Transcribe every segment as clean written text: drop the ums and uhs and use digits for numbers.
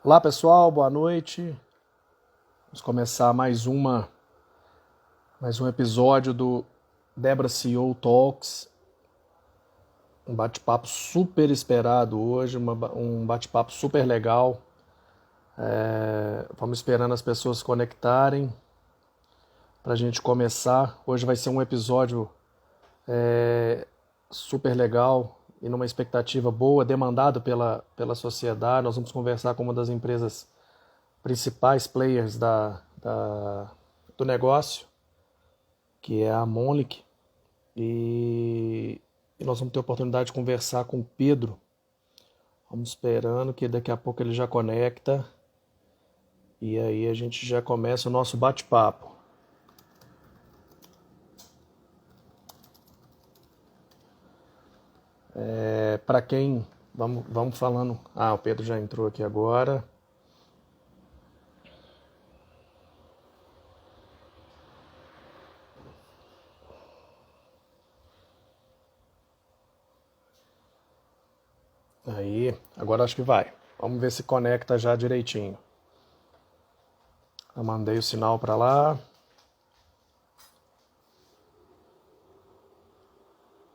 Olá pessoal, boa noite. Vamos começar mais um episódio do Debra CEO Talks. Um bate-papo super esperado hoje, um bate-papo super legal. Vamos esperando as pessoas se conectarem para a gente começar. Hoje vai ser um episódio super legal e numa expectativa boa, demandado pela sociedade. Nós vamos conversar com uma das empresas principais players do negócio, que é a Monic, e nós vamos ter a oportunidade de conversar com o Pedro. Vamos esperando que daqui a pouco ele já conecta e aí a gente já começa o nosso bate-papo. Para quem... Vamos falando... o Pedro já entrou aqui agora. Aí, agora acho que vai. Vamos ver se conecta já direitinho. Eu mandei o sinal para lá.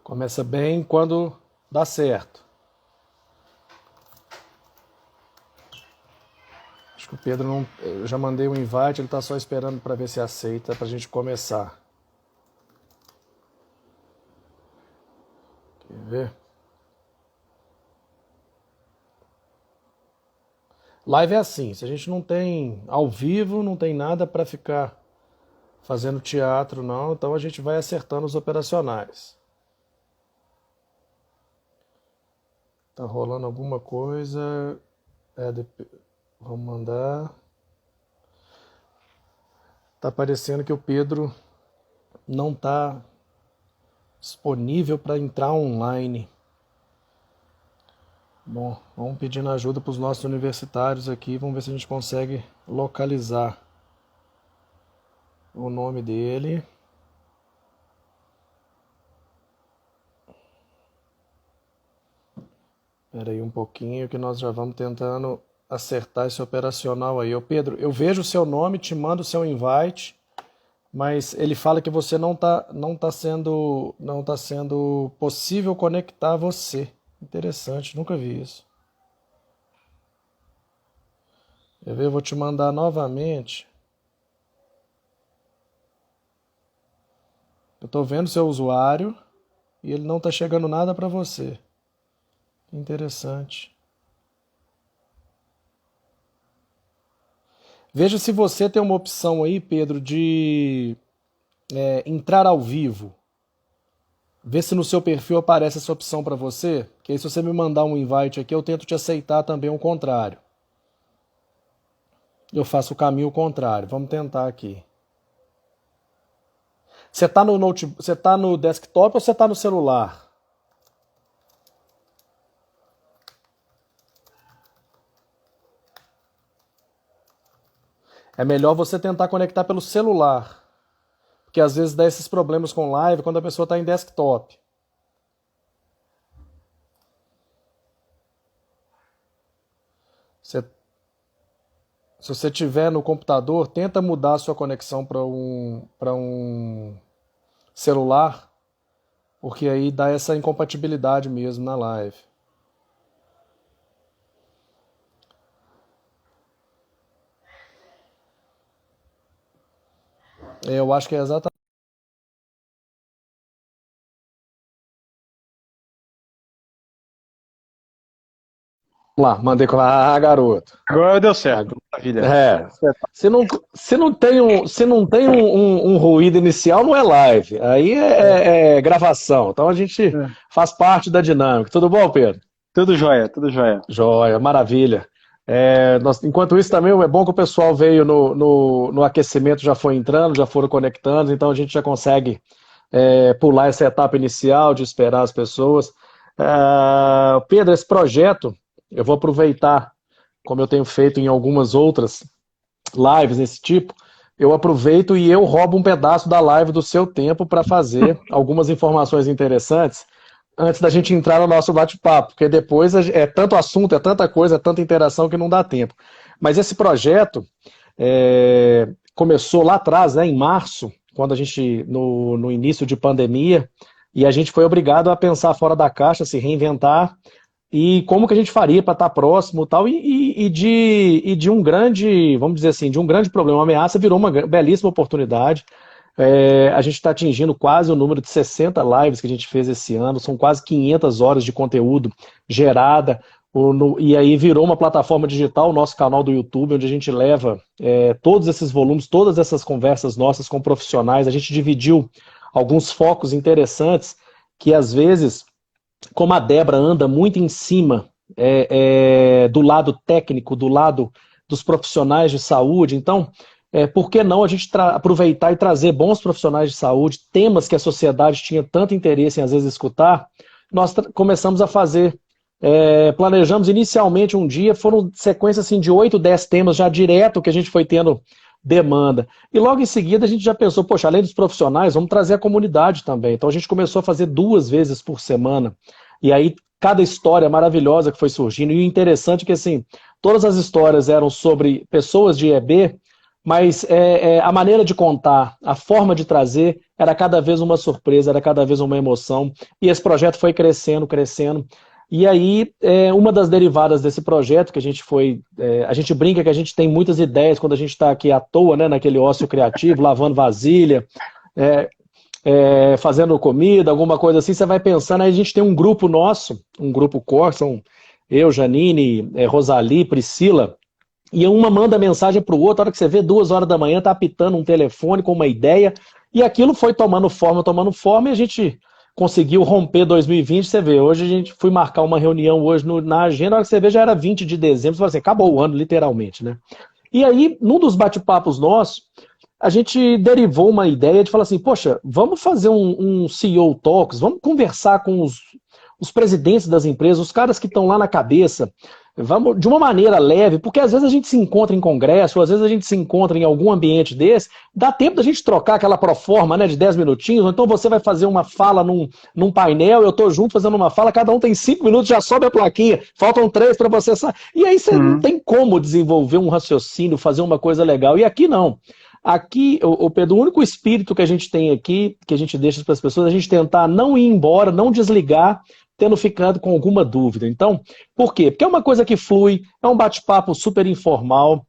Começa bem quando dá certo. Acho que o Pedro não... Eu já mandei um invite, ele está só esperando para ver se aceita para a gente começar. Quer ver? Live é assim, se a gente não tem ao vivo, não tem nada para ficar fazendo teatro não, então a gente vai acertando os operacionais. Tá rolando alguma coisa, vamos mandar. Tá parecendo que o Pedro não tá disponível para entrar online. Bom, vamos pedindo ajuda para os nossos universitários aqui, vamos ver se a gente consegue localizar o nome dele. Espera aí um pouquinho que nós já vamos tentando acertar esse operacional aí. Ô Pedro, eu vejo o seu nome, te mando o seu invite, mas ele fala que você não tá sendo possível conectar você. Interessante, nunca vi isso. Quer ver? Eu vou te mandar novamente. Eu estou vendo seu usuário e ele não está chegando nada para você. Interessante. Veja se você tem uma opção aí, Pedro, de entrar ao vivo. Vê se no seu perfil aparece essa opção para você, que aí se você me mandar um invite aqui, eu tento te aceitar também o contrário. Eu faço o caminho contrário. Vamos tentar aqui. Você está no desktop ou você está no celular? É melhor você tentar conectar pelo celular. Porque às vezes dá esses problemas com live quando a pessoa está em desktop. Se você estiver no computador, tenta mudar a sua conexão para um celular, porque aí dá essa incompatibilidade mesmo na live. Eu acho que é exatamente. Lá, mandei com garoto. Agora deu certo, maravilha. É. Se não tem um ruído inicial, não é live. Aí é gravação. Então a gente faz parte da dinâmica. Tudo bom, Pedro? Tudo jóia, tudo jóia. Joia, maravilha. Enquanto isso também é bom que o pessoal veio no aquecimento, já foi entrando, já foram conectando, então a gente já consegue pular essa etapa inicial de esperar as pessoas. Pedro, esse projeto, eu vou aproveitar, como eu tenho feito em algumas outras lives desse tipo, eu aproveito e eu roubo um pedaço da live do seu tempo para fazer algumas informações interessantes antes da gente entrar no nosso bate-papo, porque depois é tanto assunto, é tanta coisa, é tanta interação que não dá tempo. Mas esse projeto começou lá atrás, né, em março, quando a gente, no início de pandemia, e a gente foi obrigado a pensar fora da caixa, se reinventar, e como que a gente faria para estar próximo tal, e de um grande, vamos dizer assim, de um grande problema, uma ameaça, virou uma belíssima oportunidade. A gente está atingindo quase o número de 60 lives que a gente fez esse ano, são quase 500 horas de conteúdo gerada, e aí virou uma plataforma digital, o nosso canal do YouTube, onde a gente leva todos esses volumes, todas essas conversas nossas com profissionais. A gente dividiu alguns focos interessantes que às vezes, como a Débora anda muito em cima do lado técnico, do lado dos profissionais de saúde, então por que não a gente aproveitar e trazer bons profissionais de saúde, temas que a sociedade tinha tanto interesse em às vezes escutar. Nós começamos a fazer, planejamos inicialmente um dia, foram sequências assim, de 8, 10 temas já direto que a gente foi tendo demanda. E logo em seguida a gente já pensou, poxa, além dos profissionais, vamos trazer a comunidade também. Então a gente começou a fazer 2 vezes por semana. E aí cada história maravilhosa que foi surgindo. E o interessante é que assim, todas as histórias eram sobre pessoas de EB, mas a maneira de contar, a forma de trazer, era cada vez uma surpresa, era cada vez uma emoção. E esse projeto foi crescendo, crescendo. E aí, uma das derivadas desse projeto, que a gente a gente brinca que a gente tem muitas ideias quando a gente está aqui à toa, né, naquele ócio criativo, lavando vasilha, fazendo comida, alguma coisa assim, você vai pensando, aí a gente tem um grupo nosso, um grupo core, são eu, Janine, Rosali, Priscila, e uma manda mensagem para o outro, a hora que você vê 2 horas da manhã, tá apitando um telefone com uma ideia, e aquilo foi tomando forma, e a gente conseguiu romper 2020, você vê, hoje a gente foi marcar uma reunião hoje na agenda, a hora que você vê já era 20 de dezembro, você fala assim, acabou o ano, literalmente, né? E aí, num dos bate-papos nossos, a gente derivou uma ideia de falar assim, poxa, vamos fazer um CEO Talks, vamos conversar com os presidentes das empresas, os caras que estão lá na cabeça, vamos de uma maneira leve, porque às vezes a gente se encontra em congresso, ou às vezes a gente se encontra em algum ambiente desse, dá tempo da gente trocar aquela proforma, né, de 10 minutinhos, ou então você vai fazer uma fala num painel, eu estou junto fazendo uma fala, cada um tem 5 minutos, já sobe a plaquinha, faltam 3 para você sair, e aí você não tem como desenvolver um raciocínio, fazer uma coisa legal, e aqui não. Aqui, Pedro, o único espírito que a gente tem aqui, que a gente deixa para as pessoas, é a gente tentar não ir embora, não desligar, tendo ficado com alguma dúvida. Então, por quê? Porque é uma coisa que flui, é um bate-papo super informal,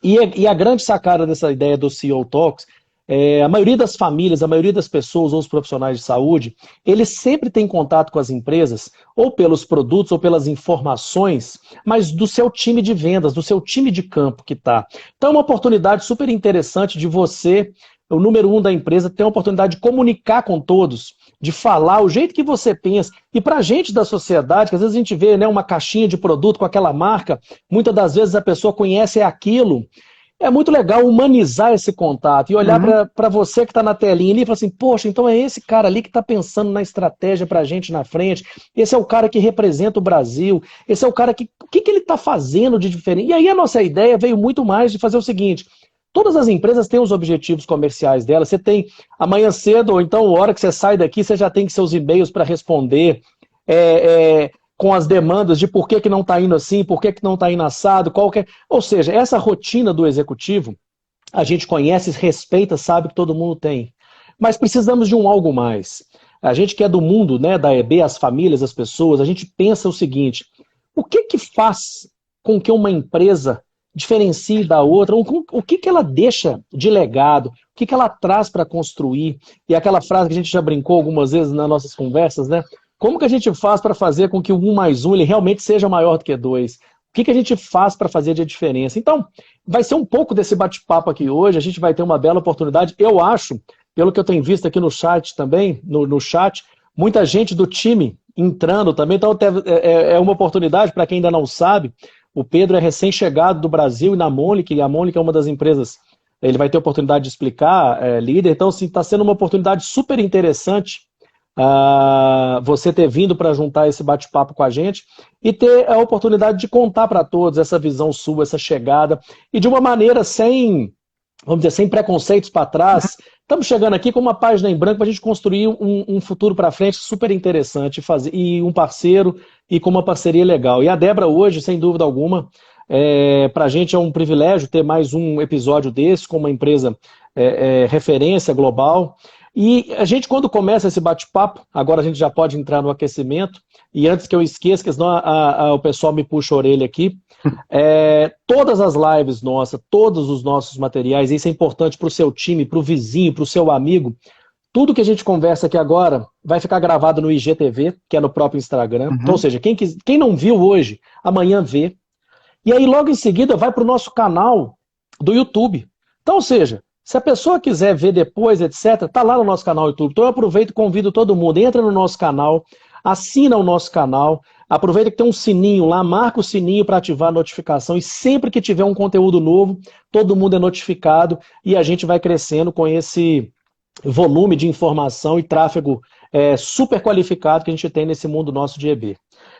e a grande sacada dessa ideia do CEO Talks, a maioria das famílias, a maioria das pessoas ou os profissionais de saúde, eles sempre têm contato com as empresas, ou pelos produtos ou pelas informações, mas do seu time de vendas, do seu time de campo que está. Então é uma oportunidade super interessante de você, o número 1 da empresa, ter a oportunidade de comunicar com todos, de falar o jeito que você pensa. E para a gente da sociedade, que às vezes a gente vê, né, uma caixinha de produto com aquela marca, muitas das vezes a pessoa conhece aquilo. É muito legal humanizar esse contato e olhar para você que está na telinha ali e falar assim, poxa, então é esse cara ali que está pensando na estratégia para a gente na frente, esse é o cara que representa o Brasil, esse é o cara que... O que ele está fazendo de diferente? E aí a nossa ideia veio muito mais de fazer o seguinte, todas as empresas têm os objetivos comerciais delas, você tem amanhã cedo, ou então a hora que você sai daqui, você já tem seus e-mails para responder, com as demandas de por que não está indo assim, por que não está indo assado, ou seja, essa rotina do executivo, a gente conhece, respeita, sabe que todo mundo tem. Mas precisamos de um algo mais. A gente que é do mundo, né, da EB, as famílias, as pessoas, a gente pensa o seguinte, o que faz com que uma empresa diferencie da outra, o que ela deixa de legado, o que ela traz para construir, e aquela frase que a gente já brincou algumas vezes nas nossas conversas, né? Como que a gente faz para fazer com que o 1 mais 1 ele realmente seja maior do que 2? O que a gente faz para fazer de diferença? Então, vai ser um pouco desse bate-papo aqui hoje, a gente vai ter uma bela oportunidade, eu acho, pelo que eu tenho visto aqui no chat também, no chat, muita gente do time entrando também, então é uma oportunidade para quem ainda não sabe, o Pedro é recém-chegado do Brasil e na Monic, e a Monic é uma das empresas, ele vai ter a oportunidade de explicar, líder, então assim, está sendo uma oportunidade super interessante você ter vindo para juntar esse bate-papo com a gente e ter a oportunidade de contar para todos essa visão sua, essa chegada, e de uma maneira sem, vamos dizer, sem preconceitos para trás, Estamos chegando aqui com uma página em branco para a gente construir um futuro para frente super interessante, e um parceiro e com uma parceria legal. E a Débora hoje, sem dúvida alguma, para a gente é um privilégio ter mais um episódio desse com uma empresa referência global. E a gente, quando começa esse bate-papo, agora a gente já pode entrar no aquecimento, e antes que eu esqueça, que senão o pessoal me puxa a orelha aqui, todas as lives nossas, todos os nossos materiais, isso é importante para o seu time, para o vizinho, para o seu amigo, tudo que a gente conversa aqui agora vai ficar gravado no IGTV, que é no próprio Instagram. Então, ou seja, quem não viu hoje, amanhã vê. E aí logo em seguida vai para o nosso canal do YouTube. Então, ou seja, se a pessoa quiser ver depois, etc., tá lá no nosso canal do YouTube. Então eu aproveito e convido todo mundo, entra no nosso canal, assina o nosso canal, aproveita que tem um sininho lá, marca o sininho para ativar a notificação e sempre que tiver um conteúdo novo, todo mundo é notificado e a gente vai crescendo com esse volume de informação e tráfego super qualificado que a gente tem nesse mundo nosso de EB.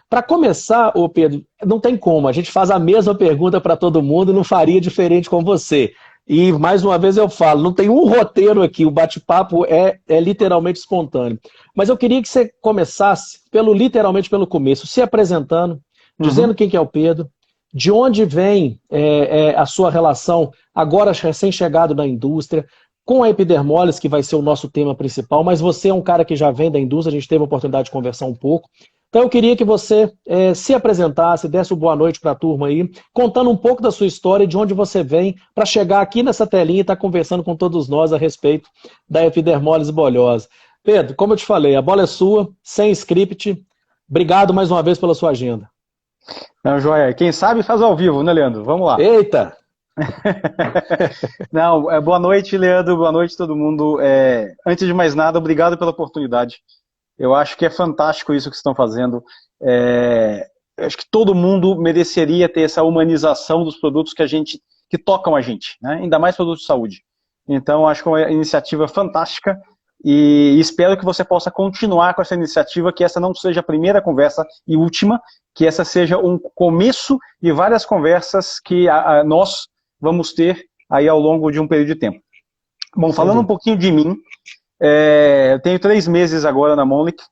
Para começar, ô Pedro, não tem como, a gente faz a mesma pergunta para todo mundo, não faria diferente com você. E, mais uma vez, eu falo, não tem um roteiro aqui, o bate-papo é literalmente espontâneo. Mas eu queria que você começasse, literalmente pelo começo, se apresentando, dizendo quem que é o Pedro, de onde vem a sua relação, agora recém-chegado na indústria, com a epidermólise, que vai ser o nosso tema principal, mas você é um cara que já vem da indústria, a gente teve a oportunidade de conversar um pouco. Então eu queria que você se apresentasse, desse uma boa noite para a turma aí, contando um pouco da sua história e de onde você vem, para chegar aqui nessa telinha e estar conversando com todos nós a respeito da epidermólise bolhosa. Pedro, como eu te falei, a bola é sua, sem script. Obrigado mais uma vez pela sua agenda. Não, joia. Quem sabe faz ao vivo, né, Leandro? Vamos lá. Eita! Não, boa noite, Leandro, boa noite todo mundo. Antes de mais nada, obrigado pela oportunidade. Eu acho que é fantástico isso que estão fazendo. Eu acho que todo mundo mereceria ter essa humanização dos produtos que tocam a gente, né? Ainda mais produtos de saúde. Então, acho que é uma iniciativa fantástica e espero que você possa continuar com essa iniciativa, que essa não seja a primeira conversa e última, que essa seja um começo de várias conversas que nós vamos ter aí ao longo de um período de tempo. Bom, falando um pouquinho de mim, eu tenho 3 meses agora na Mölnlycke,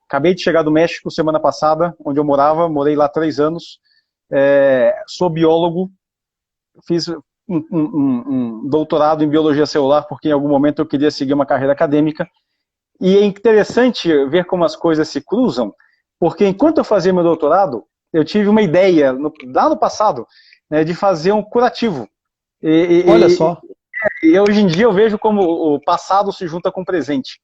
acabei de chegar do México semana passada, onde eu morei lá 3 anos, sou biólogo, fiz um doutorado em biologia celular, porque em algum momento eu queria seguir uma carreira acadêmica, e é interessante ver como as coisas se cruzam, porque enquanto eu fazia meu doutorado, eu tive uma ideia, lá no passado, né, de fazer um curativo. Olha só. E hoje em dia eu vejo como o passado se junta com o presente.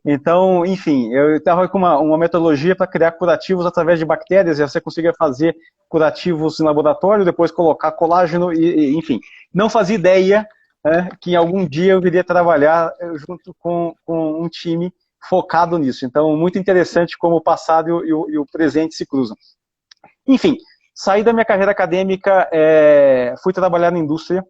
Então, enfim, eu estava com uma metodologia para criar curativos através de bactérias, e você conseguia fazer curativos em laboratório, depois colocar colágeno, enfim. Não fazia ideia que algum dia eu iria trabalhar junto com um time focado nisso. Então, muito interessante como o passado e o presente se cruzam. Enfim, saí da minha carreira acadêmica, fui trabalhar na indústria.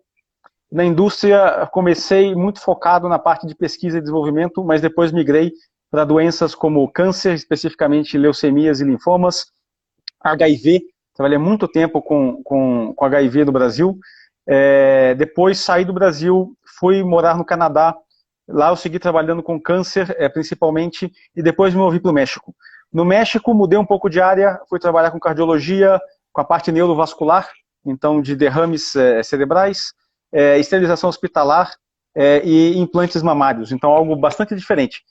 Na indústria, comecei muito focado na parte de pesquisa e desenvolvimento, mas depois migrei para doenças como câncer, especificamente leucemias e linfomas, HIV, trabalhei muito tempo com HIV no Brasil. Depois saí do Brasil, fui morar no Canadá, lá eu segui trabalhando com câncer, principalmente, e depois me movi para o México. No México, mudei um pouco de área, fui trabalhar com cardiologia, com a parte neurovascular, então de derrames cerebrais, esterilização hospitalar e implantes mamários, então algo bastante diferente.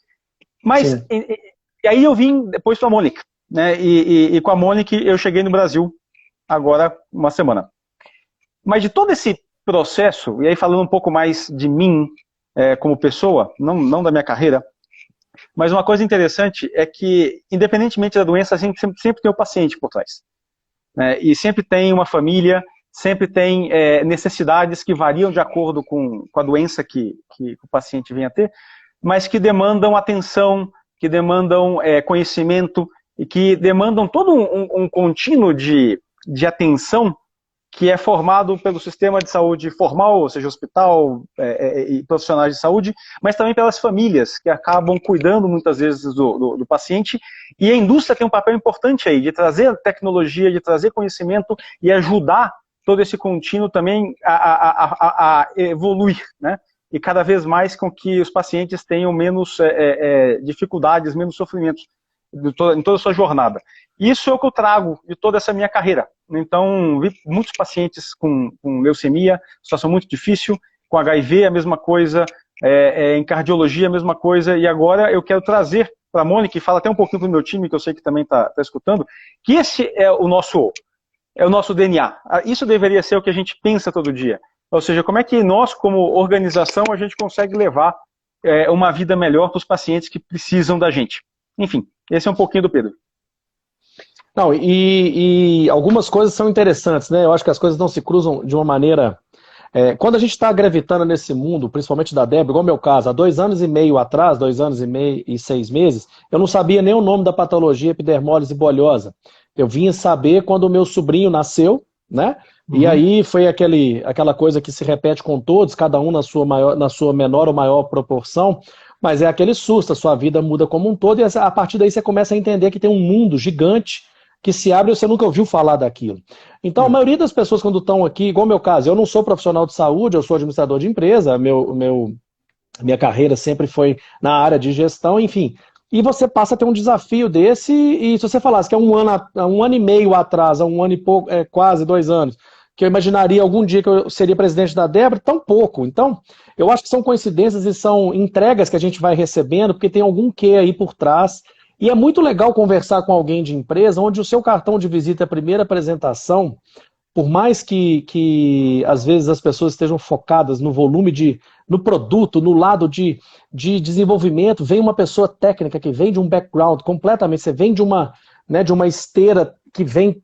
Mas, e aí eu vim depois para a Mölnlycke, né? E com a Mölnlycke eu cheguei no Brasil, agora uma semana. Mas de todo esse processo, e aí falando um pouco mais de mim como pessoa, não da minha carreira, mas uma coisa interessante é que, independentemente da doença, sempre tem o paciente por trás. E sempre tem uma família, sempre tem necessidades que variam de acordo com a doença que o paciente vem a ter, mas que demandam atenção, que demandam conhecimento e que demandam todo um contínuo de atenção que é formado pelo sistema de saúde formal, ou seja, hospital e profissionais de saúde, mas também pelas famílias que acabam cuidando muitas vezes do paciente. E a indústria tem um papel importante aí, de trazer tecnologia, de trazer conhecimento e ajudar todo esse contínuo também a evoluir, né? e cada vez mais com que os pacientes tenham menos dificuldades, menos sofrimentos em toda a sua jornada. Isso é o que eu trago de toda essa minha carreira. Então, vi muitos pacientes com leucemia, situação muito difícil, com HIV a mesma coisa, em cardiologia a mesma coisa, e agora eu quero trazer para a Mônica, e fala até um pouquinho para o meu time, que eu sei que também está escutando, que esse é o nosso DNA. Isso deveria ser o que a gente pensa todo dia. Ou seja, como é que nós, como organização, a gente consegue levar uma vida melhor para os pacientes que precisam da gente. Enfim, esse é um pouquinho do Pedro. Não, e algumas coisas são interessantes, né? Eu acho que as coisas não se cruzam de uma maneira... quando a gente está gravitando nesse mundo, principalmente da Débora, igual o meu caso, há 2 anos e meio atrás, 2 anos e meio e 6 meses, eu não sabia nem o nome da patologia epidermólise bolhosa. Eu vinha saber quando o meu sobrinho nasceu, né? E aí foi aquela coisa que se repete com todos, cada um na sua menor ou maior proporção, mas é aquele susto, a sua vida muda como um todo, e a partir daí você começa a entender que tem um mundo gigante que se abre e você nunca ouviu falar daquilo. Então, a maioria das pessoas quando estão aqui, igual o meu caso, eu não sou profissional de saúde, eu sou administrador de empresa, minha carreira sempre foi na área de gestão, enfim. E você passa a ter um desafio desse, e se você falasse que há um ano e meio atrás, há um ano e pouco, quase 2 anos, que eu imaginaria algum dia que eu seria presidente da Débora, tão pouco. Então, eu acho que são coincidências e são entregas que a gente vai recebendo, porque tem algum quê aí por trás. E é muito legal conversar com alguém de empresa, onde o seu cartão de visita é a primeira apresentação, por mais que às vezes as pessoas estejam focadas no volume no produto, no lado de desenvolvimento, vem uma pessoa técnica que vem de um background completamente, você vem de uma esteira que vem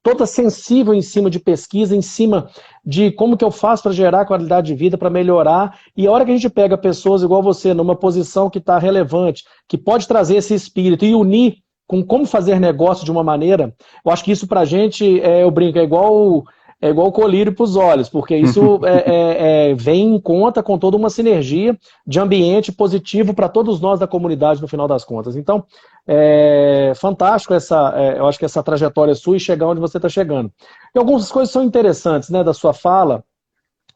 toda sensível em cima de pesquisa, em cima de como que eu faço para gerar qualidade de vida, para melhorar, e a hora que a gente pega pessoas igual você, numa posição que está relevante, que pode trazer esse espírito e unir com como fazer negócio de uma maneira, eu acho que isso pra gente, eu brinco, é igual colírio para os olhos, porque isso vem em conta com toda uma sinergia de ambiente positivo para todos nós da comunidade no final das contas. Então, fantástico eu acho que essa trajetória sua e chegar onde você está chegando. E algumas coisas são interessantes, né, da sua fala,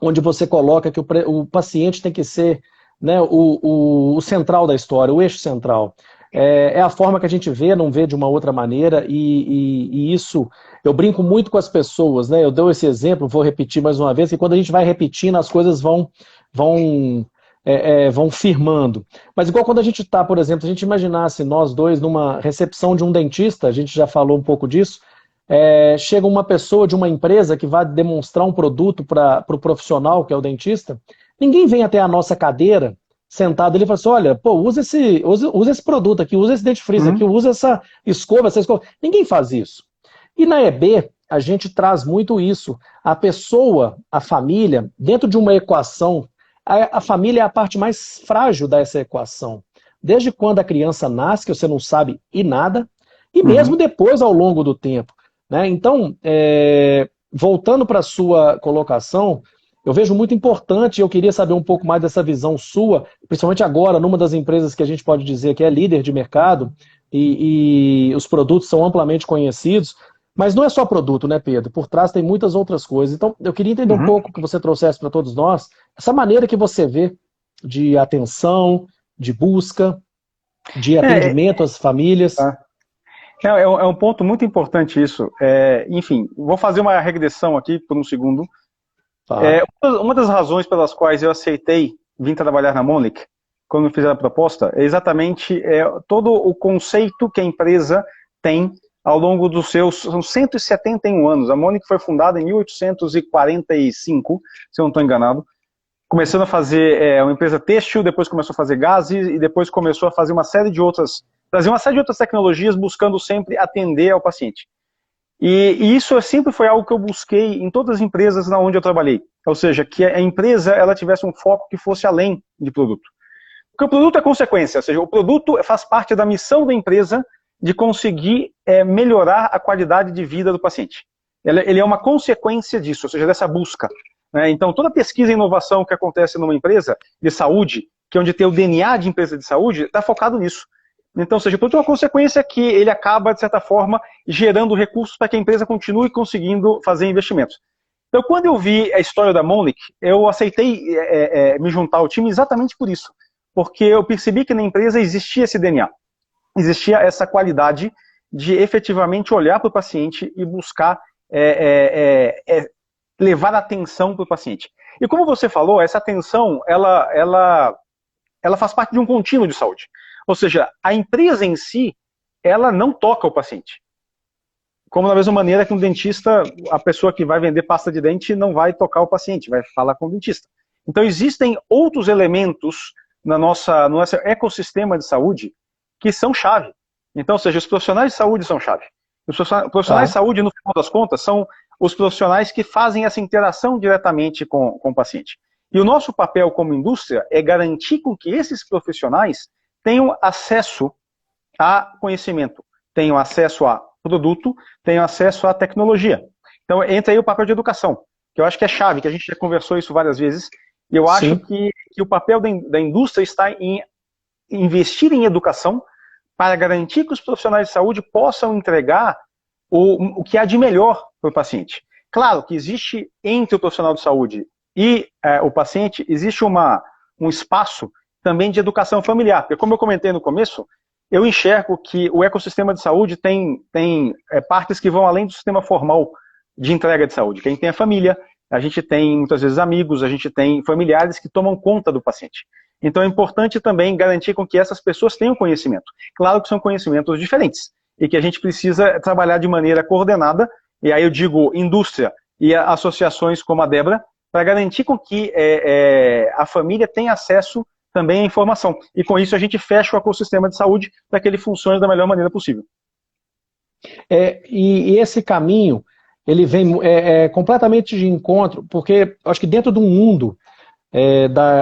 onde você coloca que o paciente tem que ser, né, o central da história, o eixo central. É a forma que a gente vê, não vê de uma outra maneira, e isso, eu brinco muito com as pessoas, né? Eu dou esse exemplo, vou repetir mais uma vez, que quando a gente vai repetindo, as coisas vão firmando. Mas igual quando a gente está, por exemplo, se a gente imaginasse nós dois numa recepção de um dentista, a gente já falou um pouco disso, chega uma pessoa de uma empresa que vai demonstrar um produto para o profissional, que é o dentista, ninguém vem até a nossa cadeira sentado ali e fala assim, olha, pô, usa esse produto aqui, usa esse dentifrício aqui, usa essa escova. Ninguém faz isso. E na EB, a gente traz muito isso. A pessoa, a família, dentro de uma equação, a família é a parte mais frágil dessa equação. Desde quando a criança nasce, que você não sabe e nada, e mesmo depois ao longo do tempo. Né? Então, voltando para a sua colocação, eu vejo muito importante, eu queria saber um pouco mais dessa visão sua, principalmente agora, numa das empresas que a gente pode dizer que é líder de mercado, e os produtos são amplamente conhecidos, mas não é só produto, né, Pedro? Por trás tem muitas outras coisas. Então, eu queria entender um pouco que você trouxesse para todos nós, essa maneira que você vê de atenção, de busca, de atendimento às famílias. É um ponto muito importante isso. Enfim, vou fazer uma regressão aqui por um segundo. Uma das razões pelas quais eu aceitei vir trabalhar na Monic, quando fiz a proposta, é exatamente todo o conceito que a empresa tem ao longo dos são 171 anos. A Monic foi fundada em 1845, se eu não estou enganado, começando a fazer uma empresa têxtil, depois começou a fazer gases, e depois começou a fazer trazer uma série de outras tecnologias, buscando sempre atender ao paciente. E isso sempre foi algo que eu busquei em todas as empresas onde eu trabalhei. Ou seja, que a empresa ela tivesse um foco que fosse além de produto. Porque o produto é consequência, ou seja, o produto faz parte da missão da empresa de conseguir melhorar a qualidade de vida do paciente. Ele é uma consequência disso, ou seja, dessa busca. Né? Então, toda pesquisa e inovação que acontece numa empresa de saúde, que é onde tem o DNA de empresa de saúde, está focado nisso. Então, ou seja, por uma consequência que ele acaba, de certa forma, gerando recursos para que a empresa continue conseguindo fazer investimentos. Então, quando eu vi a história da Monic, eu aceitei me juntar ao time exatamente por isso. Porque eu percebi que na empresa existia esse DNA. Existia essa qualidade de efetivamente olhar para o paciente e buscar levar atenção para o paciente. E como você falou, essa atenção, ela faz parte de um contínuo de saúde. Ou seja, a empresa em si, ela não toca o paciente. Como da mesma maneira que um dentista, a pessoa que vai vender pasta de dente não vai tocar o paciente, vai falar com o dentista. Então existem outros elementos no nosso ecossistema de saúde que são chave. Então, ou seja, os profissionais de saúde são chave. Os profissionais de saúde, no final das contas, são os profissionais que fazem essa interação diretamente com o paciente. E o nosso papel como indústria é garantir com que esses profissionais tenham acesso a conhecimento, tenham acesso a produto, tenham acesso à tecnologia. Então entra aí o papel de educação, que eu acho que é chave, que a gente já conversou isso várias vezes, e eu acho que o papel da indústria está em investir em educação para garantir que os profissionais de saúde possam entregar o que há de melhor para o paciente. Claro que existe entre o profissional de saúde e o paciente, existe um espaço também de educação familiar, porque como eu comentei no começo, eu enxergo que o ecossistema de saúde tem partes que vão além do sistema formal de entrega de saúde. Quem tem a família, a gente tem muitas vezes amigos, a gente tem familiares que tomam conta do paciente. Então é importante também garantir com que essas pessoas tenham conhecimento. Claro que são conhecimentos diferentes e que a gente precisa trabalhar de maneira coordenada, e aí eu digo indústria e associações como a Débora, para garantir com que a família tenha acesso também à informação. E com isso a gente fecha o ecossistema de saúde para que ele funcione da melhor maneira possível. E esse caminho, ele vem completamente de encontro, porque acho que dentro de um mundo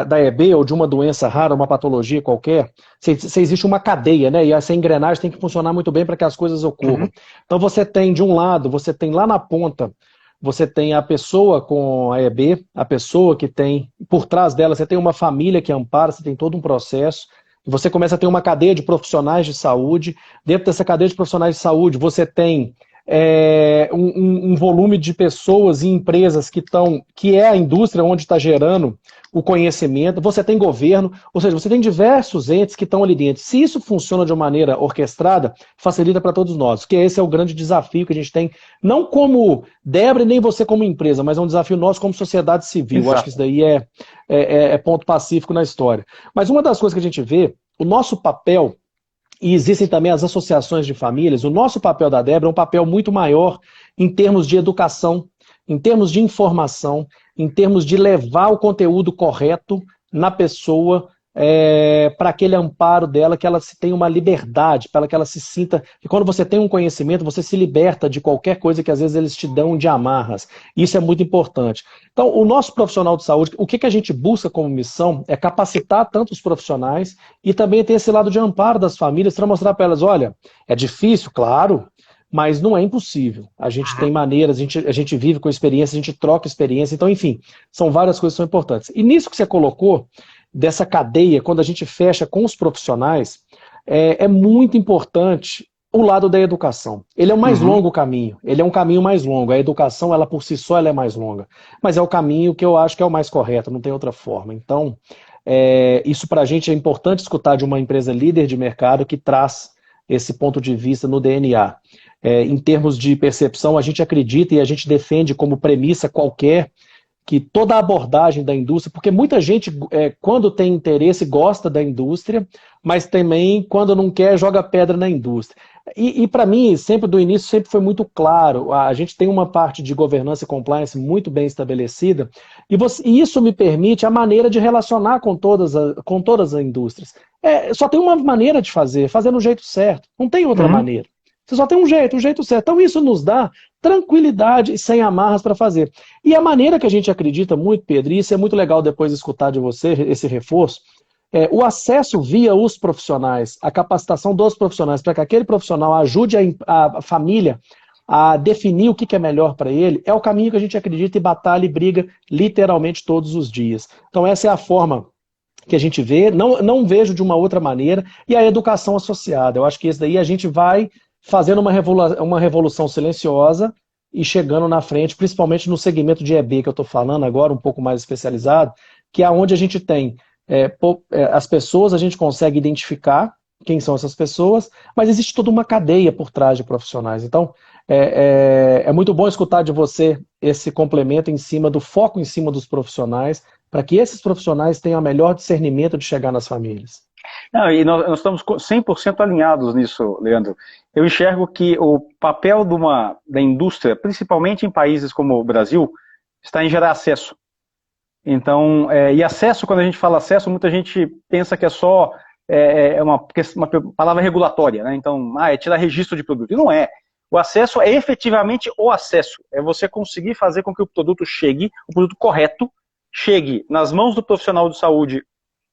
da EB ou de uma doença rara, uma patologia qualquer, se existe uma cadeia, né? E essa engrenagem tem que funcionar muito bem para que as coisas ocorram. Então você tem, de um lado, você tem lá na ponta, você tem a pessoa com a EB, a pessoa que tem, por trás dela, você tem uma família que ampara, você tem todo um processo, e você começa a ter uma cadeia de profissionais de saúde. Dentro dessa cadeia de profissionais de saúde, você tem um volume de pessoas e empresas que é a indústria onde está gerando o conhecimento, você tem governo, ou seja, você tem diversos entes que estão ali dentro. Se isso funciona de uma maneira orquestrada, facilita para todos nós, que esse é o grande desafio que a gente tem, não como Débora e nem você como empresa, mas é um desafio nosso como sociedade civil. Exato. Acho que isso daí é ponto pacífico na história. Mas uma das coisas que a gente vê, o nosso papel, e existem também as associações de famílias, o nosso papel da Débora é um papel muito maior em termos de educação, em termos de informação, em termos de levar o conteúdo correto na pessoa, para aquele amparo dela, que ela se tenha uma liberdade, para que ela se sinta, que quando você tem um conhecimento, você se liberta de qualquer coisa que às vezes eles te dão de amarras. Isso é muito importante. Então, o nosso profissional de saúde, o que a gente busca como missão é capacitar tanto os profissionais e também ter esse lado de amparo das famílias para mostrar para elas, olha, é difícil, claro, mas não é impossível. A gente tem maneiras, a gente vive com experiência, a gente troca experiência, então, enfim, são várias coisas que são importantes. E nisso que você colocou, dessa cadeia, quando a gente fecha com os profissionais, é muito importante o lado da educação. Ele é o mais longo caminho, ele é um caminho mais longo. A educação, ela por si só, ela é mais longa. Mas é o caminho que eu acho que é o mais correto, não tem outra forma. Então, isso para a gente é importante escutar de uma empresa líder de mercado que traz esse ponto de vista no DNA. Em termos de percepção, a gente acredita e a gente defende como premissa qualquer que toda a abordagem da indústria, porque muita gente, quando tem interesse, gosta da indústria, mas também, quando não quer, joga pedra na indústria. E para mim, sempre do início, sempre foi muito claro, a gente tem uma parte de governança e compliance muito bem estabelecida, e isso me permite a maneira de relacionar com todas as indústrias. Só tem uma maneira de fazer no jeito certo, não tem outra maneira. Você só tem um jeito certo. Então isso nos dá tranquilidade e sem amarras para fazer. E a maneira que a gente acredita muito, Pedro, e isso é muito legal depois escutar de você, esse reforço, o acesso via os profissionais, a capacitação dos profissionais, para que aquele profissional ajude a família a definir o que é melhor para ele, é o caminho que a gente acredita e batalha e briga literalmente todos os dias. Então essa é a forma que a gente vê, não vejo de uma outra maneira, e a educação associada. Eu acho que esse daí a gente vai fazendo uma revolução silenciosa, e chegando na frente, principalmente no segmento de EB que eu estou falando agora, um pouco mais especializado, que é onde a gente tem as pessoas, a gente consegue identificar quem são essas pessoas, mas existe toda uma cadeia por trás de profissionais. Então, é muito bom escutar de você esse complemento em cima do foco em cima dos profissionais, para que esses profissionais tenham o melhor discernimento de chegar nas famílias. Não, e nós estamos 100% alinhados nisso, Leandro. Eu enxergo que o papel da indústria, principalmente em países como o Brasil, está em gerar acesso. Então, e acesso, quando a gente fala acesso, muita gente pensa que é só uma palavra regulatória, né? Então, é tirar registro de produto. E não é. O acesso é efetivamente o acesso. É você conseguir fazer com que o produto correto, chegue nas mãos do profissional de saúde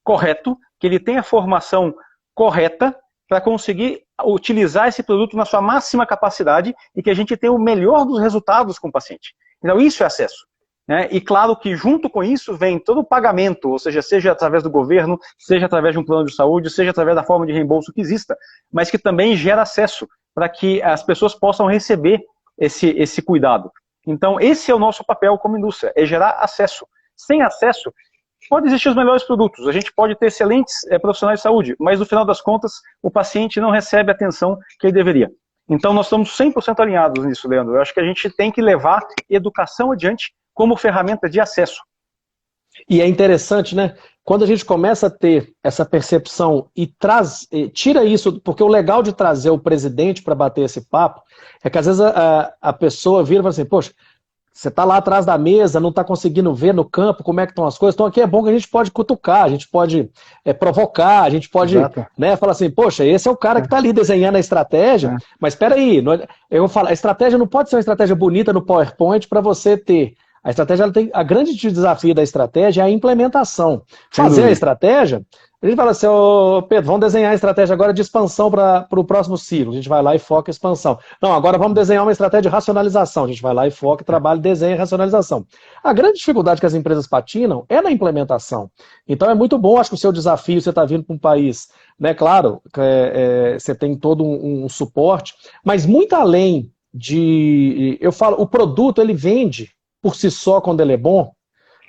correto, que ele tenha a formação correta para conseguir utilizar esse produto na sua máxima capacidade e que a gente tenha o melhor dos resultados com o paciente. Então, isso é acesso. Né? E claro que junto com isso vem todo o pagamento, ou seja através do governo, seja através de um plano de saúde, seja através da forma de reembolso que exista, mas que também gera acesso para que as pessoas possam receber esse cuidado. Então, esse é o nosso papel como indústria, é gerar acesso. Sem acesso, pode existir os melhores produtos, a gente pode ter excelentes profissionais de saúde, mas no final das contas, o paciente não recebe a atenção que ele deveria. Então, nós estamos 100% alinhados nisso, Leandro. Eu acho que a gente tem que levar educação adiante como ferramenta de acesso. E é interessante, né? Quando a gente começa a ter essa percepção e tira isso, porque o legal de trazer o presidente para bater esse papo é que às vezes a pessoa vira e fala assim, poxa, você está lá atrás da mesa, não está conseguindo ver no campo como é que estão as coisas, então aqui é bom que a gente pode cutucar, a gente pode provocar, a gente pode falar assim, poxa, esse é o cara que está ali desenhando a estratégia, mas espera aí, eu vou falar, a estratégia não pode ser uma estratégia bonita no PowerPoint para você ter. A estratégia, a grande desafio da estratégia é a implementação. Fazer a estratégia, a gente fala assim, ô Pedro, vamos desenhar a estratégia agora de expansão para o próximo ciclo. A gente vai lá e foca em expansão. Não, agora vamos desenhar uma estratégia de racionalização. A gente vai lá e foca, trabalha, desenha racionalização. A grande dificuldade que as empresas patinam é na implementação. Então é muito bom, acho que o seu desafio, você está vindo para um país, né, claro, você tem todo um suporte, mas muito além eu falo, o produto ele vende por si só, quando ele é bom,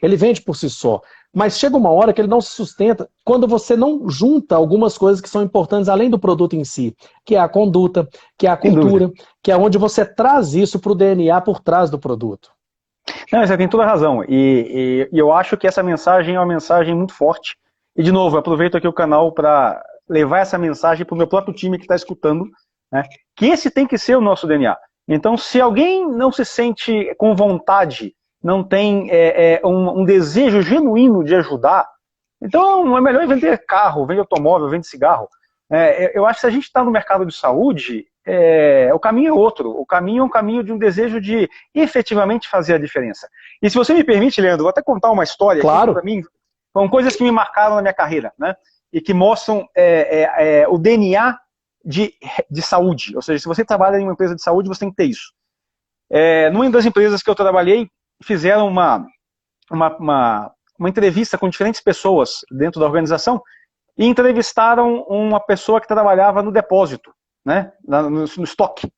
ele vende por si só. Mas chega uma hora que ele não se sustenta quando você não junta algumas coisas que são importantes além do produto em si, que é a conduta, que é a cultura, que é onde você traz isso para o DNA por trás do produto. Não, você tem toda a razão. E eu acho que essa mensagem é uma mensagem muito forte. E, de novo, eu aproveito aqui o canal para levar essa mensagem para o meu próprio time que está escutando, né, que esse tem que ser o nosso DNA. Então, se alguém não se sente com vontade, não tem um desejo genuíno de ajudar, então é melhor vender carro, vender automóvel, vender cigarro. Eu acho que se a gente está no mercado de saúde, o caminho é outro. O caminho é um caminho de um desejo de efetivamente fazer a diferença. E se você me permite, Leandro, vou até contar uma história claro. Aqui para mim. São coisas que me marcaram na minha carreira, né? E que mostram o DNA de saúde, ou seja, se você trabalha em uma empresa de saúde, você tem que ter isso. Numa das empresas que eu trabalhei, fizeram uma entrevista com diferentes pessoas dentro da organização e entrevistaram uma pessoa que trabalhava no depósito, né, no estoque.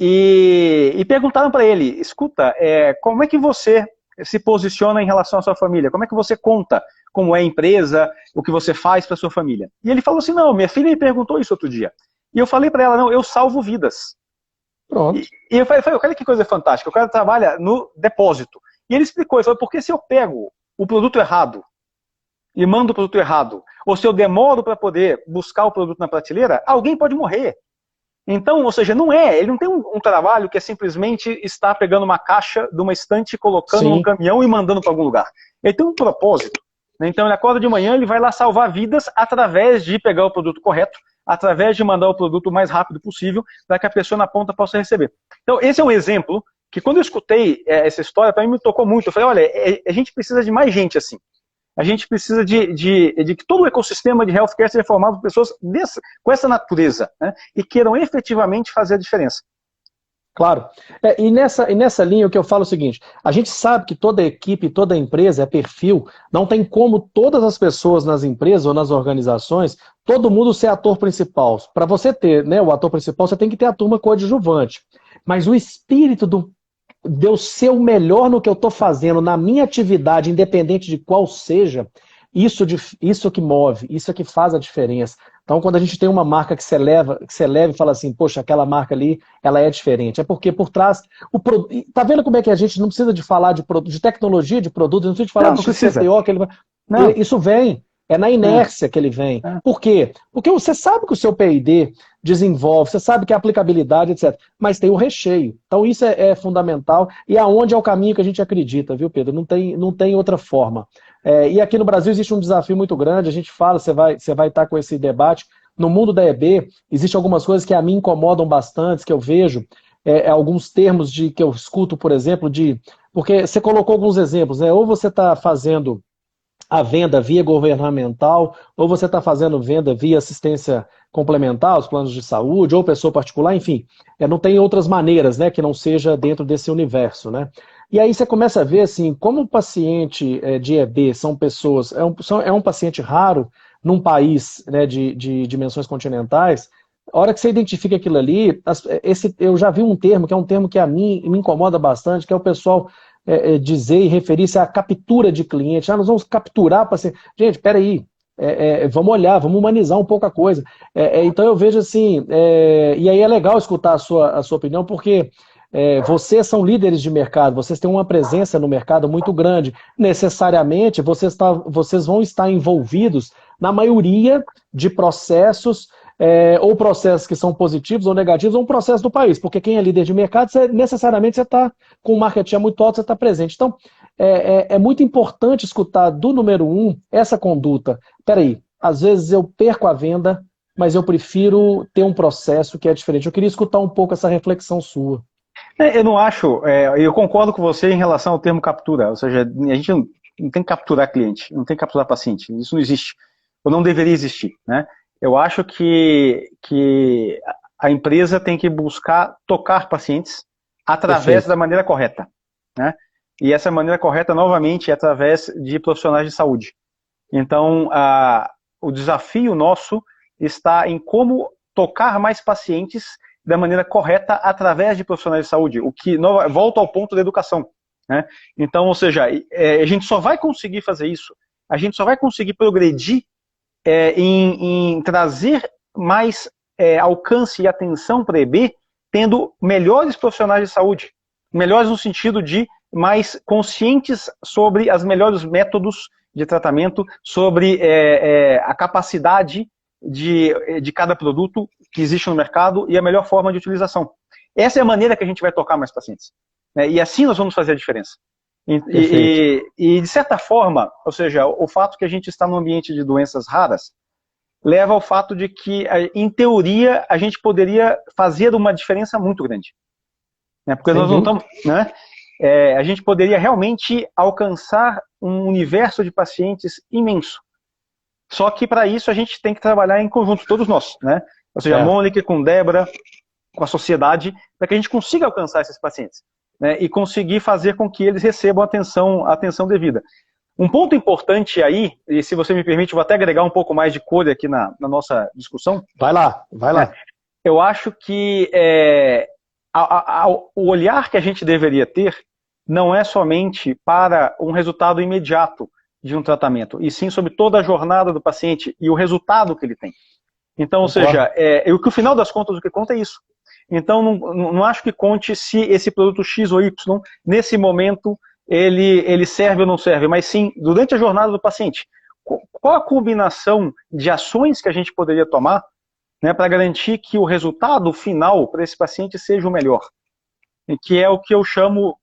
E perguntaram para ele, escuta, como é que você se posiciona em relação à sua família? Como é que você conta como é a empresa, o que você faz para a sua família? E ele falou assim, não, minha filha me perguntou isso outro dia. E eu falei para ela, não, eu salvo vidas. Pronto. E eu falei, olha que coisa fantástica, o cara trabalha no depósito. E ele explicou, ele falou, porque se eu pego o produto errado e mando o produto errado, ou se eu demoro para poder buscar o produto na prateleira, alguém pode morrer. Então, ou seja, ele não tem um trabalho que é simplesmente estar pegando uma caixa de uma estante, colocando num caminhão e mandando para algum lugar. Ele tem um propósito. Né? Então ele acorda de manhã, ele vai lá salvar vidas através de pegar o produto correto, através de mandar o produto o mais rápido possível, para que a pessoa na ponta possa receber. Então esse é um exemplo que quando eu escutei essa história, para mim me tocou muito. Eu falei, olha, a gente precisa de mais gente assim. A gente precisa de que todo o ecossistema de healthcare seja formado por pessoas com essa natureza, né, e queiram efetivamente fazer a diferença. Claro. E nessa linha o que eu falo é o seguinte, a gente sabe que toda equipe, toda empresa é perfil, não tem como todas as pessoas nas empresas ou nas organizações, todo mundo ser ator principal. Para você ter, né, o ator principal, você tem que ter a turma coadjuvante. Mas o espírito do de eu ser o melhor no que eu estou fazendo, na minha atividade, independente de qual seja, isso que move, isso é que faz a diferença. Então, quando a gente tem uma marca que você eleva e fala assim, poxa, aquela marca ali, ela é diferente. É porque por trás, tá vendo como é que a gente não precisa de falar de tecnologia, de produto, não precisa de falar Não, não precisa. CTO, que ele vai... Não. Isso vem. É na inércia que ele vem. Por quê? Porque você sabe que o seu P&D desenvolve, você sabe que a aplicabilidade, etc. Mas tem o recheio. Então isso é fundamental e aonde é o caminho que a gente acredita, viu, Pedro? Não tem outra forma. E aqui no Brasil existe um desafio muito grande, a gente fala, você vai estar com esse debate. No mundo da EB, existem algumas coisas que a mim incomodam bastante, que eu vejo, alguns termos que eu escuto, por exemplo, porque você colocou alguns exemplos, né? Ou você está fazendo a venda via governamental, ou você está fazendo venda via assistência complementar, os planos de saúde, ou pessoa particular, enfim, não tem outras maneiras, né, que não seja dentro desse universo, né? E aí você começa a ver, assim, como o paciente de EB são pessoas, é um paciente raro num país, né, de dimensões continentais. A hora que você identifica aquilo ali, eu já vi um termo, que é um termo que a mim me incomoda bastante, que é o pessoal dizer e referir-se à captura de cliente. Nós vamos capturar paciente. Gente, peraí, vamos olhar, vamos humanizar um pouco a coisa. Então eu vejo assim, e aí é legal escutar a sua opinião, porque vocês são líderes de mercado, vocês têm uma presença no mercado muito grande. Necessariamente, vocês vão estar envolvidos na maioria de processos, ou processos que são positivos ou negativos, ou um processo do país, porque quem é líder de mercado, necessariamente você está com um market share muito alto, você está presente. Então, é muito importante escutar do número 1 essa conduta. Peraí, às vezes eu perco a venda, mas eu prefiro ter um processo que é diferente. Eu queria escutar um pouco essa reflexão sua. Eu não acho, eu concordo com você em relação ao termo captura, ou seja, a gente não tem que capturar cliente, não tem que capturar paciente, isso não existe, ou não deveria existir, né? Eu acho que a empresa tem que buscar tocar pacientes através Perfeito. da maneira correta, né? E essa maneira correta, novamente, é através de profissionais de saúde. Então, o desafio nosso está em como tocar mais pacientes da maneira correta através de profissionais de saúde, o que volta ao ponto da educação, né? Então, ou seja, a gente só vai conseguir fazer isso, a gente só vai conseguir progredir em trazer mais alcance e atenção para a EB, tendo melhores profissionais de saúde, melhores no sentido de mais conscientes sobre os melhores métodos de tratamento, sobre a capacidade de cada produto que existe no mercado e a melhor forma de utilização. Essa é a maneira que a gente vai tocar mais pacientes, né? E assim nós vamos fazer a diferença. E de certa forma, ou seja, o fato que a gente está num ambiente de doenças raras leva ao fato de que, em teoria, a gente poderia fazer uma diferença muito grande, né? Porque nós não estamos, né? A gente poderia realmente alcançar um universo de pacientes imenso. Só que para isso a gente tem que trabalhar em conjunto, todos nós, né? Ou seja, a Mônica com Débora, com a sociedade, para que a gente consiga alcançar esses pacientes, né? E conseguir fazer com que eles recebam a atenção devida. Um ponto importante aí, e se você me permite, vou até agregar um pouco mais de cor aqui na nossa discussão. Vai lá. Eu acho que o olhar que a gente deveria ter não é somente para um resultado imediato de um tratamento, e sim sobre toda a jornada do paciente e o resultado que ele tem. Então, ou seja, o que no final das contas o que conta é isso. Então, não acho que conte se esse produto X ou Y, nesse momento, ele serve ou não serve, mas sim, durante a jornada do paciente, qual a combinação de ações que a gente poderia tomar, né, para garantir que o resultado final para esse paciente seja o melhor. Que é o que eu chamo,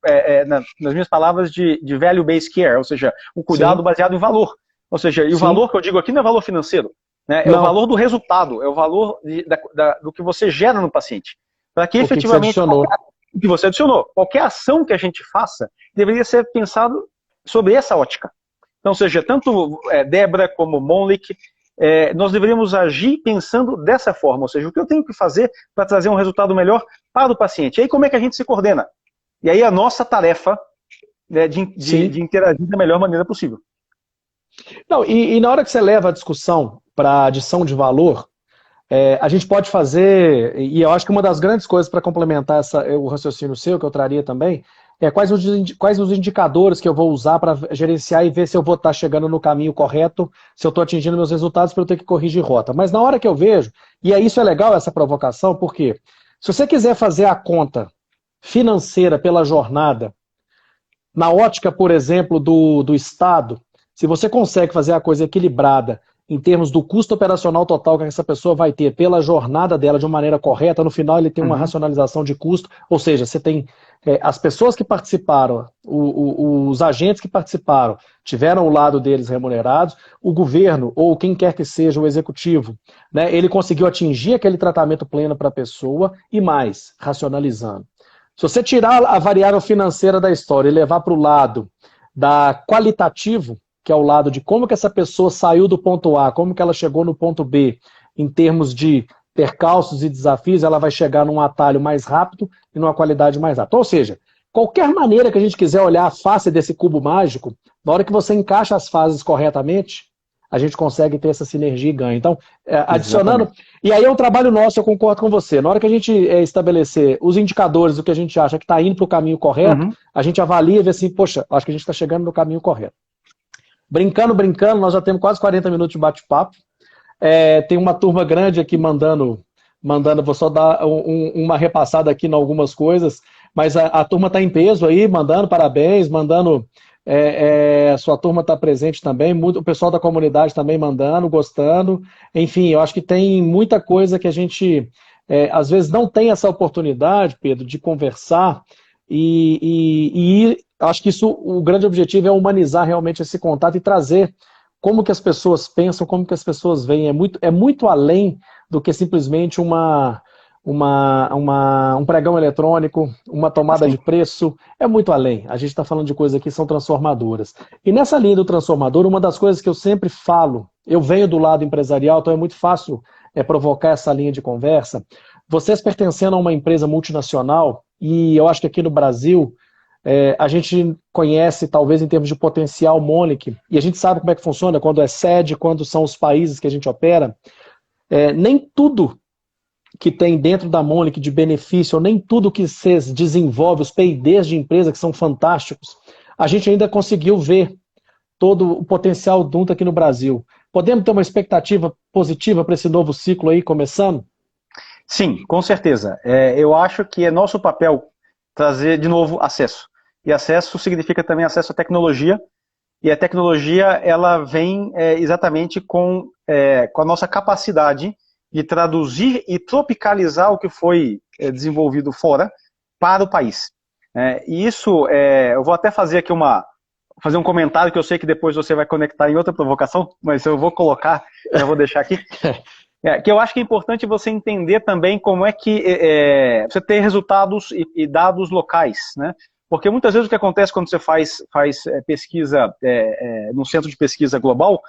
nas minhas palavras, de value-based care, ou seja, o cuidado baseado em valor. Ou seja, e o valor que eu digo aqui não é valor financeiro, né? É o valor do resultado, é o valor do que você gera no paciente. Para que efetivamente o que você adicionou. Qualquer ação que a gente faça deveria ser pensado sobre essa ótica. Então, ou seja, tanto Débora como Monlik, nós deveríamos agir pensando dessa forma, ou seja, o que eu tenho que fazer para trazer um resultado melhor para o paciente. E aí como é que a gente se coordena? E aí a nossa tarefa, né, de interagir da melhor maneira possível. Não, e na hora que você leva a discussão para adição de valor, a gente pode fazer, e eu acho que uma das grandes coisas para complementar o raciocínio seu, que eu traria também, quais os indicadores que eu vou usar para gerenciar e ver se eu vou estar chegando no caminho correto, se eu estou atingindo meus resultados para eu ter que corrigir rota. Mas na hora que eu vejo, e aí isso é legal, essa provocação, porque se você quiser fazer a conta financeira pela jornada, na ótica, por exemplo, do Estado, se você consegue fazer a coisa equilibrada em termos do custo operacional total que essa pessoa vai ter pela jornada dela de uma maneira correta, no final ele tem uma racionalização de custo, ou seja, você tem as pessoas que participaram, os agentes que participaram, tiveram o lado deles remunerados, o governo, ou quem quer que seja o executivo, né, ele conseguiu atingir aquele tratamento pleno para a pessoa e mais, racionalizando. Se você tirar a variável financeira da história e levar para o lado da qualitativo, que é o lado de como que essa pessoa saiu do ponto A, como que ela chegou no ponto B, em termos de percalços e desafios, ela vai chegar num atalho mais rápido e numa qualidade mais rápida. Ou seja, qualquer maneira que a gente quiser olhar a face desse cubo mágico, na hora que você encaixa as fases corretamente, a gente consegue ter essa sinergia e ganho. Então, adicionando... Exatamente. E aí é um trabalho nosso, eu concordo com você. Na hora que a gente estabelecer os indicadores do que a gente acha que está indo para o caminho correto, a gente avalia e vê assim, poxa, acho que a gente está chegando no caminho correto. Brincando, nós já temos quase 40 minutos de bate-papo. Tem uma turma grande aqui mandando, vou só dar uma repassada aqui em algumas coisas, mas a turma está em peso aí, mandando parabéns, mandando... sua turma está presente também, o pessoal da comunidade também mandando, gostando. Enfim, eu acho que tem muita coisa que a gente, às vezes, não tem essa oportunidade, Pedro, de conversar e acho que isso, o grande objetivo é humanizar realmente esse contato e trazer como que as pessoas pensam, como que as pessoas veem. É muito além do que simplesmente um pregão eletrônico, uma tomada de preço, é muito além. A gente está falando de coisas que são transformadoras. E nessa linha do transformador, uma das coisas que eu sempre falo, eu venho do lado empresarial, então é muito fácil provocar essa linha de conversa. Vocês pertencendo a uma empresa multinacional, e eu acho que aqui no Brasil, a gente conhece, talvez em termos de potencial, Monic, e a gente sabe como é que funciona, quando é sede, quando são os países que a gente opera, nem tudo que tem dentro da Monic de benefício, ou nem tudo que se desenvolve, os P&Ds de empresa que são fantásticos, a gente ainda conseguiu ver todo o potencial do aqui no Brasil. Podemos ter uma expectativa positiva para esse novo ciclo aí começando? Sim, com certeza. Eu acho que é nosso papel trazer de novo acesso. E acesso significa também acesso à tecnologia, e a tecnologia ela vem exatamente com a nossa capacidade de traduzir e tropicalizar o que foi desenvolvido fora para o país. E isso, eu vou até fazer aqui fazer um comentário que eu sei que depois você vai conectar em outra provocação, mas eu vou colocar, já vou deixar aqui, que eu acho que é importante você entender também como é que você tem resultados e dados locais, né? Porque muitas vezes o que acontece quando você faz pesquisa num centro de pesquisa global,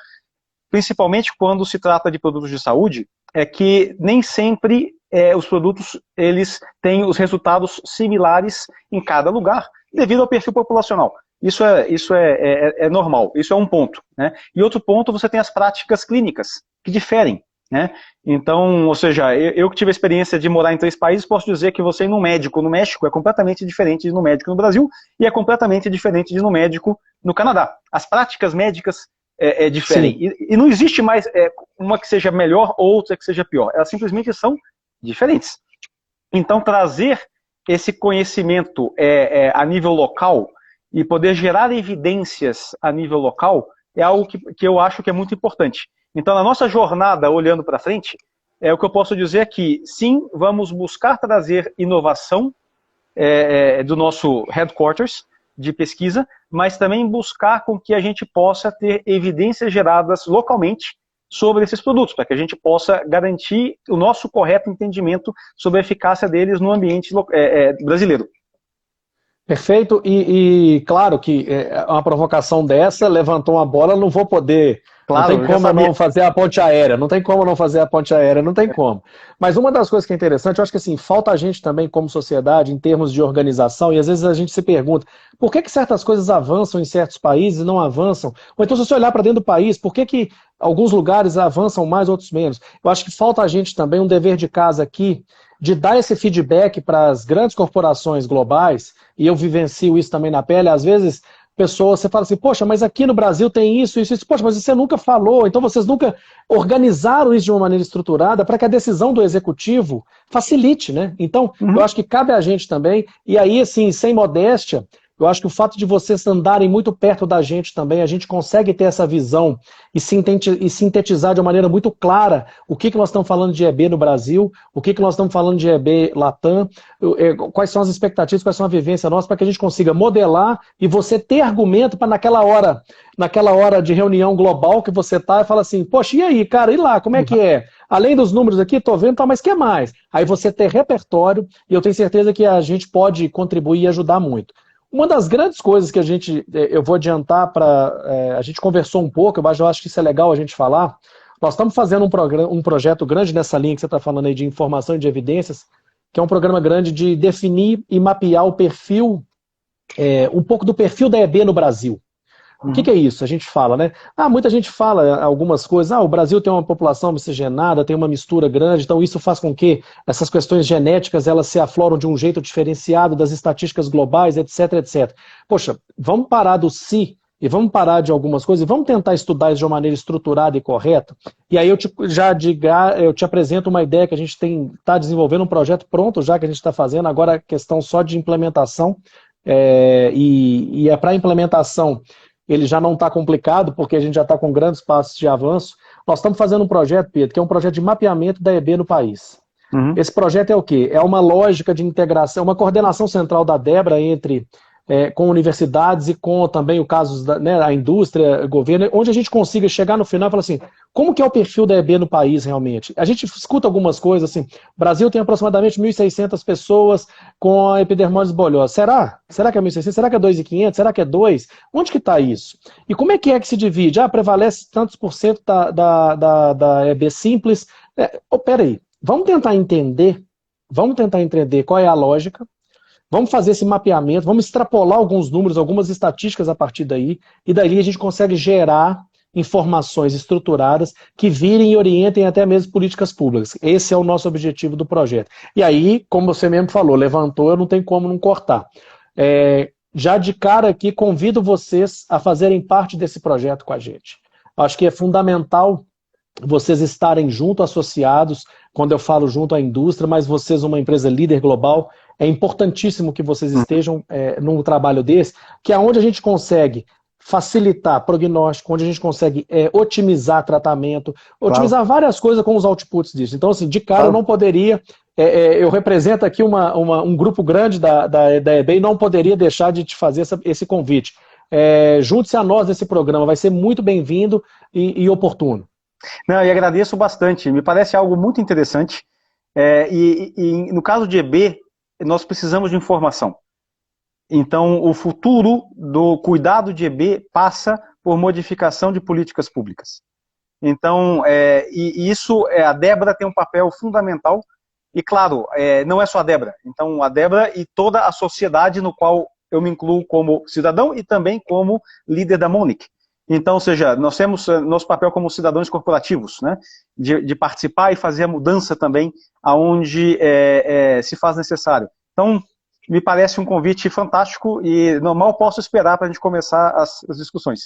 principalmente quando se trata de produtos de saúde, é que nem sempre os produtos eles têm os resultados similares em cada lugar, devido ao perfil populacional. Isso é normal, isso é um ponto, né? E outro ponto, você tem as práticas clínicas, que diferem, né? Então, ou seja, eu que tive a experiência de morar em 3 países, posso dizer que você ir no médico no México é completamente diferente de ir no médico no Brasil, e é completamente diferente de ir no médico no Canadá. As práticas médicas diferem. E não existe mais uma que seja melhor ou outra que seja pior. Elas simplesmente são diferentes. Então, trazer esse conhecimento a nível local e poder gerar evidências a nível local é algo que eu acho que é muito importante. Então, na nossa jornada, olhando para frente, o que eu posso dizer é que, sim, vamos buscar trazer inovação do nosso headquarters de pesquisa, mas também buscar com que a gente possa ter evidências geradas localmente sobre esses produtos, para que a gente possa garantir o nosso correto entendimento sobre a eficácia deles no ambiente brasileiro. Perfeito, e claro que uma provocação dessa levantou uma bola, não vou poder, claro, não tem como eu não fazer a ponte aérea, não tem como não fazer a ponte aérea, não tem como. Mas uma das coisas que é interessante, eu acho que assim, falta a gente também como sociedade, em termos de organização, e às vezes a gente se pergunta, por que certas coisas avançam em certos países e não avançam? Ou então se você olhar para dentro do país, por que alguns lugares avançam mais, outros menos? Eu acho que falta a gente também um dever de casa aqui, de dar esse feedback para as grandes corporações globais, e eu vivencio isso também na pele, às vezes pessoas, você fala assim, poxa, mas aqui no Brasil tem isso, isso, isso, poxa, mas você nunca falou, então vocês nunca organizaram isso de uma maneira estruturada para que a decisão do executivo facilite, né? Então, eu acho que cabe a gente também, e aí, assim, sem modéstia, eu acho que o fato de vocês andarem muito perto da gente também, a gente consegue ter essa visão e sintetizar de uma maneira muito clara o que nós estamos falando de EB no Brasil, o que nós estamos falando de EB Latam, quais são as expectativas, quais são a vivência nossa, para que a gente consiga modelar e você ter argumento para naquela hora de reunião global que você está e fala assim, poxa, e aí, cara, e lá, como é que é? Além dos números aqui, estou vendo, tá, mas que mais? Aí você ter repertório e eu tenho certeza que a gente pode contribuir e ajudar muito. Uma das grandes coisas que eu vou adiantar a gente conversou um pouco, mas eu acho que isso é legal a gente falar. Nós estamos fazendo um projeto grande nessa linha que você está falando aí de informação e de evidências, que é um programa grande de definir e mapear o perfil, um pouco do perfil da EB no Brasil. O que é isso? A gente fala, né? Muita gente fala algumas coisas. O Brasil tem uma população miscigenada, tem uma mistura grande, então isso faz com que essas questões genéticas elas se afloram de um jeito diferenciado das estatísticas globais, etc, etc. Poxa, vamos parar do si e vamos parar de algumas coisas e vamos tentar estudar isso de uma maneira estruturada e correta. E aí eu te apresento uma ideia que a gente está desenvolvendo um projeto pronto já que a gente está fazendo, agora a questão só de implementação e para implementação ele já não está complicado, porque a gente já está com grandes passos de avanço. Nós estamos fazendo um projeto, Pedro, que é um projeto de mapeamento da EB no país. Esse projeto é o quê? É uma lógica de integração, uma coordenação central da Debra com universidades e com também o caso a indústria, governo, onde a gente consiga chegar no final e falar assim, como que é o perfil da EB no país realmente? A gente escuta algumas coisas assim, o Brasil tem aproximadamente 1.600 pessoas com a epidermose bulhosa. Será? Será que é 1.600? Será que é 2.500? Será que é 2? Onde que está isso? E como é que se divide? Prevalece tantos por cento da EB simples. Peraí, vamos tentar entender qual é a lógica. Vamos fazer esse mapeamento, vamos extrapolar alguns números, algumas estatísticas a partir daí, e daí a gente consegue gerar informações estruturadas que virem e orientem até mesmo políticas públicas. Esse é o nosso objetivo do projeto. E aí, como você mesmo falou, levantou, eu não tenho como não cortar. Já de cara aqui, convido vocês a fazerem parte desse projeto com a gente. Acho que é fundamental vocês estarem junto, associados, quando eu falo junto à indústria, mas vocês, uma empresa líder global, é importantíssimo que vocês estejam num trabalho desse, que é onde a gente consegue facilitar prognóstico, onde a gente consegue otimizar tratamento, otimizar várias coisas com os outputs disso. Então, assim, de cara eu não poderia, eu represento aqui um grupo grande da EB e não poderia deixar de te fazer esse convite. Junte-se a nós nesse programa, vai ser muito bem-vindo e oportuno. Não, e agradeço bastante, me parece algo muito interessante, e no caso de EB, nós precisamos de informação. Então, o futuro do cuidado de EB passa por modificação de políticas públicas. Então, a Debra tem um papel fundamental, e claro, não é só a Debra. Então, a Debra e toda a sociedade no qual eu me incluo como cidadão e também como líder da Monic. Então, ou seja, nós temos nosso papel como cidadãos corporativos, né, de participar e fazer a mudança também aonde se faz necessário. Então, me parece um convite fantástico e mal posso esperar para a gente começar as discussões.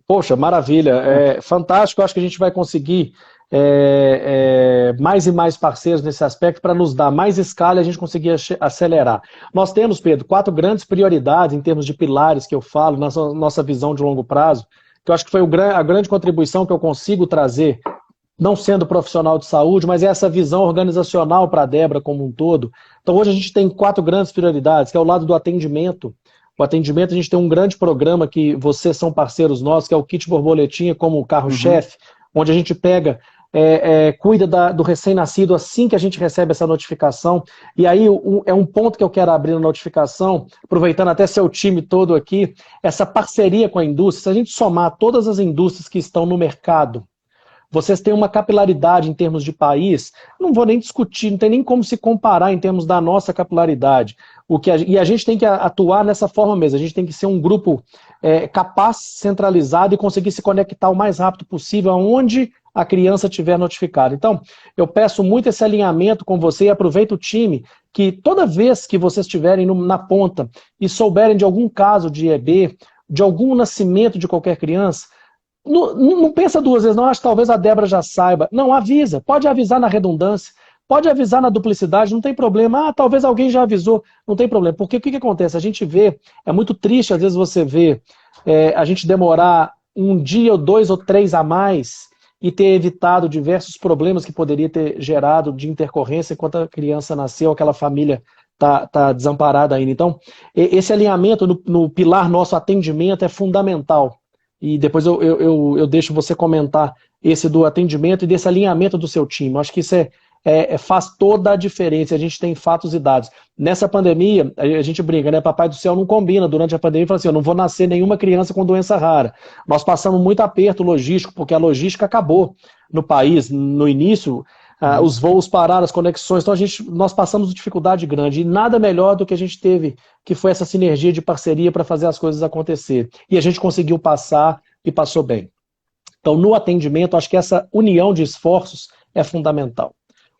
Poxa, maravilha. Fantástico, acho que a gente vai conseguir mais e mais parceiros nesse aspecto para nos dar mais escala e a gente conseguir acelerar. Nós temos, Pedro, 4 grandes prioridades em termos de pilares que eu falo, na nossa visão de longo prazo, que eu acho que foi a grande contribuição que eu consigo trazer, não sendo profissional de saúde, mas essa visão organizacional para a Debra como um todo. Então hoje a gente tem 4 grandes prioridades, que é o lado do atendimento. O atendimento, a gente tem um grande programa que vocês são parceiros nossos, que é o Kit Borboletinha como carro-chefe, onde a gente pega, cuida do recém-nascido assim que a gente recebe essa notificação. E aí é um ponto que eu quero abrir na notificação, aproveitando até seu time todo aqui, essa parceria com a indústria. Se a gente somar todas as indústrias que estão no mercado, vocês têm uma capilaridade em termos de país, não vou nem discutir, não tem nem como se comparar em termos da nossa capilaridade. E a gente tem que atuar nessa forma mesmo, a gente tem que ser um grupo capaz, centralizado e conseguir se conectar o mais rápido possível aonde a criança tiver notificada. Então, eu peço muito esse alinhamento com você e aproveito o time, que toda vez que vocês estiverem na ponta e souberem de algum caso de EB, de algum nascimento de qualquer criança, não pensa duas vezes, não, acho que talvez a Débora já saiba. Não, avisa, pode avisar na redundância, pode avisar na duplicidade, não tem problema. Ah, talvez alguém já avisou, não tem problema. Porque o que acontece? A gente vê, é muito triste às vezes você vê a gente demorar um dia, ou 2 ou 3 a mais e ter evitado diversos problemas que poderia ter gerado de intercorrência enquanto a criança nasceu, aquela família tá desamparada ainda. Então, esse alinhamento no pilar nosso atendimento é fundamental. E depois eu deixo você comentar esse do atendimento e desse alinhamento do seu time. Eu acho que isso faz toda a diferença. A gente tem fatos e dados. Nessa pandemia, a gente brinca, né? Papai do céu não combina. Durante a pandemia, fala assim, eu não vou nascer nenhuma criança com doença rara. Nós passamos muito aperto logístico, porque a logística acabou no país. No início, os voos pararam, as conexões. Então, nós passamos dificuldade grande. E nada melhor do que a gente teve, que foi essa sinergia de parceria para fazer as coisas acontecer. E a gente conseguiu passar e passou bem. Então, no atendimento, acho que essa união de esforços é fundamental.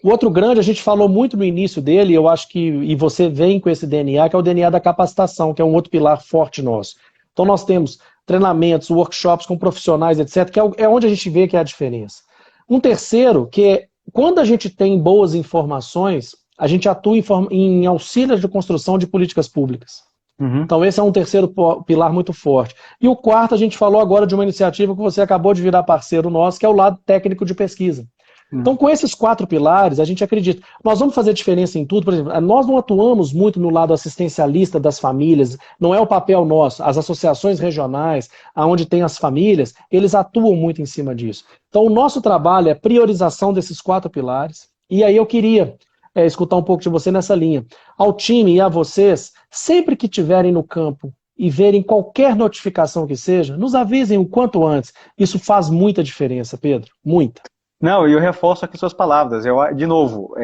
O outro grande, a gente falou muito no início dele, eu acho que, e você vem com esse DNA, que é o DNA da capacitação, que é um outro pilar forte nosso. Então nós temos treinamentos, workshops com profissionais, etc., que é onde a gente vê que é a diferença. Um terceiro, que é, quando a gente tem boas informações, a gente atua em auxílios de construção de políticas públicas. Uhum. Então esse é um terceiro pilar muito forte. E o quarto, a gente falou agora de uma iniciativa que você acabou de virar parceiro nosso, que é o lado técnico de pesquisa. Então, com esses 4 pilares, a gente acredita. Nós vamos fazer diferença em tudo. Por exemplo, nós não atuamos muito no lado assistencialista das famílias, não é o papel nosso. As associações regionais, onde tem as famílias, eles atuam muito em cima disso. Então, o nosso trabalho é priorização desses 4 pilares. E aí eu queria escutar um pouco de você nessa linha. Ao time e a vocês, sempre que estiverem no campo e verem qualquer notificação que seja, nos avisem o quanto antes. Isso faz muita diferença, Pedro. Muita. Não, e eu reforço aqui suas palavras. De novo,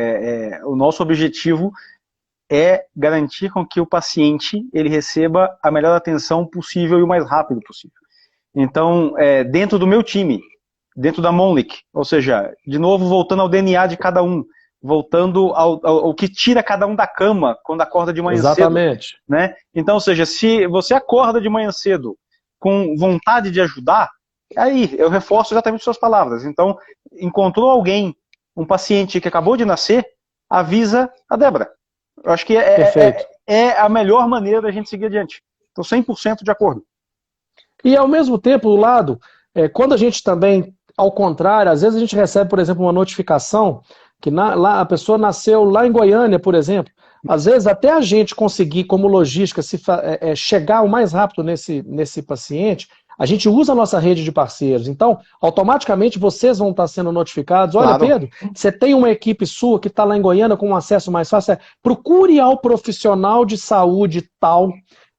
o nosso objetivo é garantir com que o paciente ele receba a melhor atenção possível e o mais rápido possível. Então, dentro do meu time, dentro da Monlic, ou seja, de novo, voltando ao DNA de cada um, voltando ao que tira cada um da cama quando acorda de manhã cedo. Exatamente. Né? Então, ou seja, se você acorda de manhã cedo com vontade de ajudar, aí eu reforço exatamente suas palavras. Então, encontrou alguém, um paciente que acabou de nascer, avisa a Débora. Eu acho que é a melhor maneira da gente seguir adiante. Estou 100% de acordo. E ao mesmo tempo, do lado, quando a gente também, ao contrário, às vezes a gente recebe, por exemplo, uma notificação que lá, a pessoa nasceu lá em Goiânia, por exemplo. Às vezes até a gente conseguir, como logística, chegar o mais rápido nesse paciente, a gente usa a nossa rede de parceiros. Então, automaticamente vocês vão estar sendo notificados. Olha, claro. Pedro, você tem uma equipe sua que está lá em Goiânia com um acesso mais fácil. Procure ao profissional de saúde tal,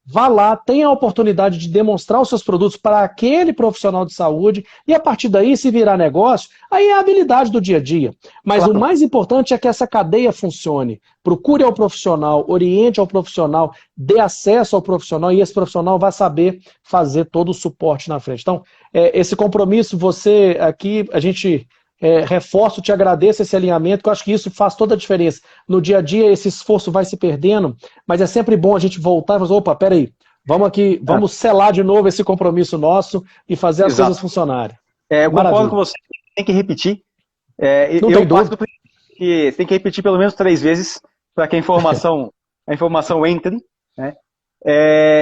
vá lá, tenha a oportunidade de demonstrar os seus produtos para aquele profissional de saúde e a partir daí, se virar negócio, aí é a habilidade do dia a dia. Mas claro. O mais importante é que essa cadeia funcione. Procure ao profissional, oriente ao profissional, dê acesso ao profissional e esse profissional vai saber fazer todo o suporte na frente. Então, esse compromisso, você aqui, a gente reforço, te agradeço esse alinhamento, que eu acho que isso faz toda a diferença. No dia a dia, esse esforço vai se perdendo, mas é sempre bom a gente voltar e falar, opa, peraí, vamos aqui, vamos selar de novo esse compromisso nosso e as coisas funcionarem. Eu concordo com você, tem que repetir. Não tem dúvida. Que tem que repetir pelo menos 3 vezes para que a informação entre, né?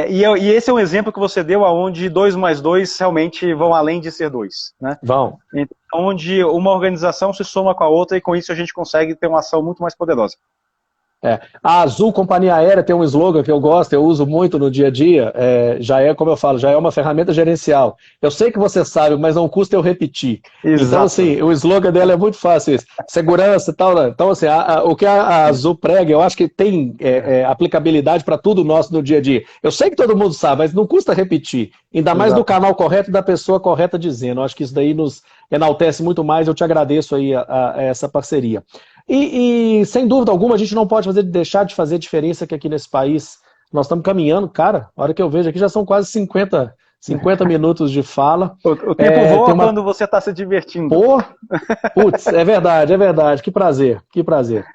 E esse é um exemplo que você deu onde 2 mais 2 realmente vão além de ser 2. Né? Vão. Então, onde uma organização se soma com a outra e com isso a gente consegue ter uma ação muito mais poderosa. A Azul Companhia Aérea tem um slogan que eu gosto, eu uso muito no dia a dia, já é, como eu falo, já é uma ferramenta gerencial. Eu sei que você sabe, mas não custa eu repetir. Exato. Então, assim, o slogan dela é muito fácil, isso. Segurança e tal, né? Então, assim, o que a Azul prega, eu acho que tem aplicabilidade para tudo nosso no dia a dia. Eu sei que todo mundo sabe, mas não custa repetir. Ainda mais no canal correto da pessoa correta dizendo. Eu acho que isso daí nos enaltece muito mais, eu te agradeço aí a essa parceria. E sem dúvida alguma a gente não pode deixar de fazer diferença que aqui nesse país nós estamos caminhando, cara, a hora que eu vejo aqui já são quase 50 50 minutos de fala. O tempo voa quando você está se divertindo. Pô, putz, é verdade. Que prazer, que prazer.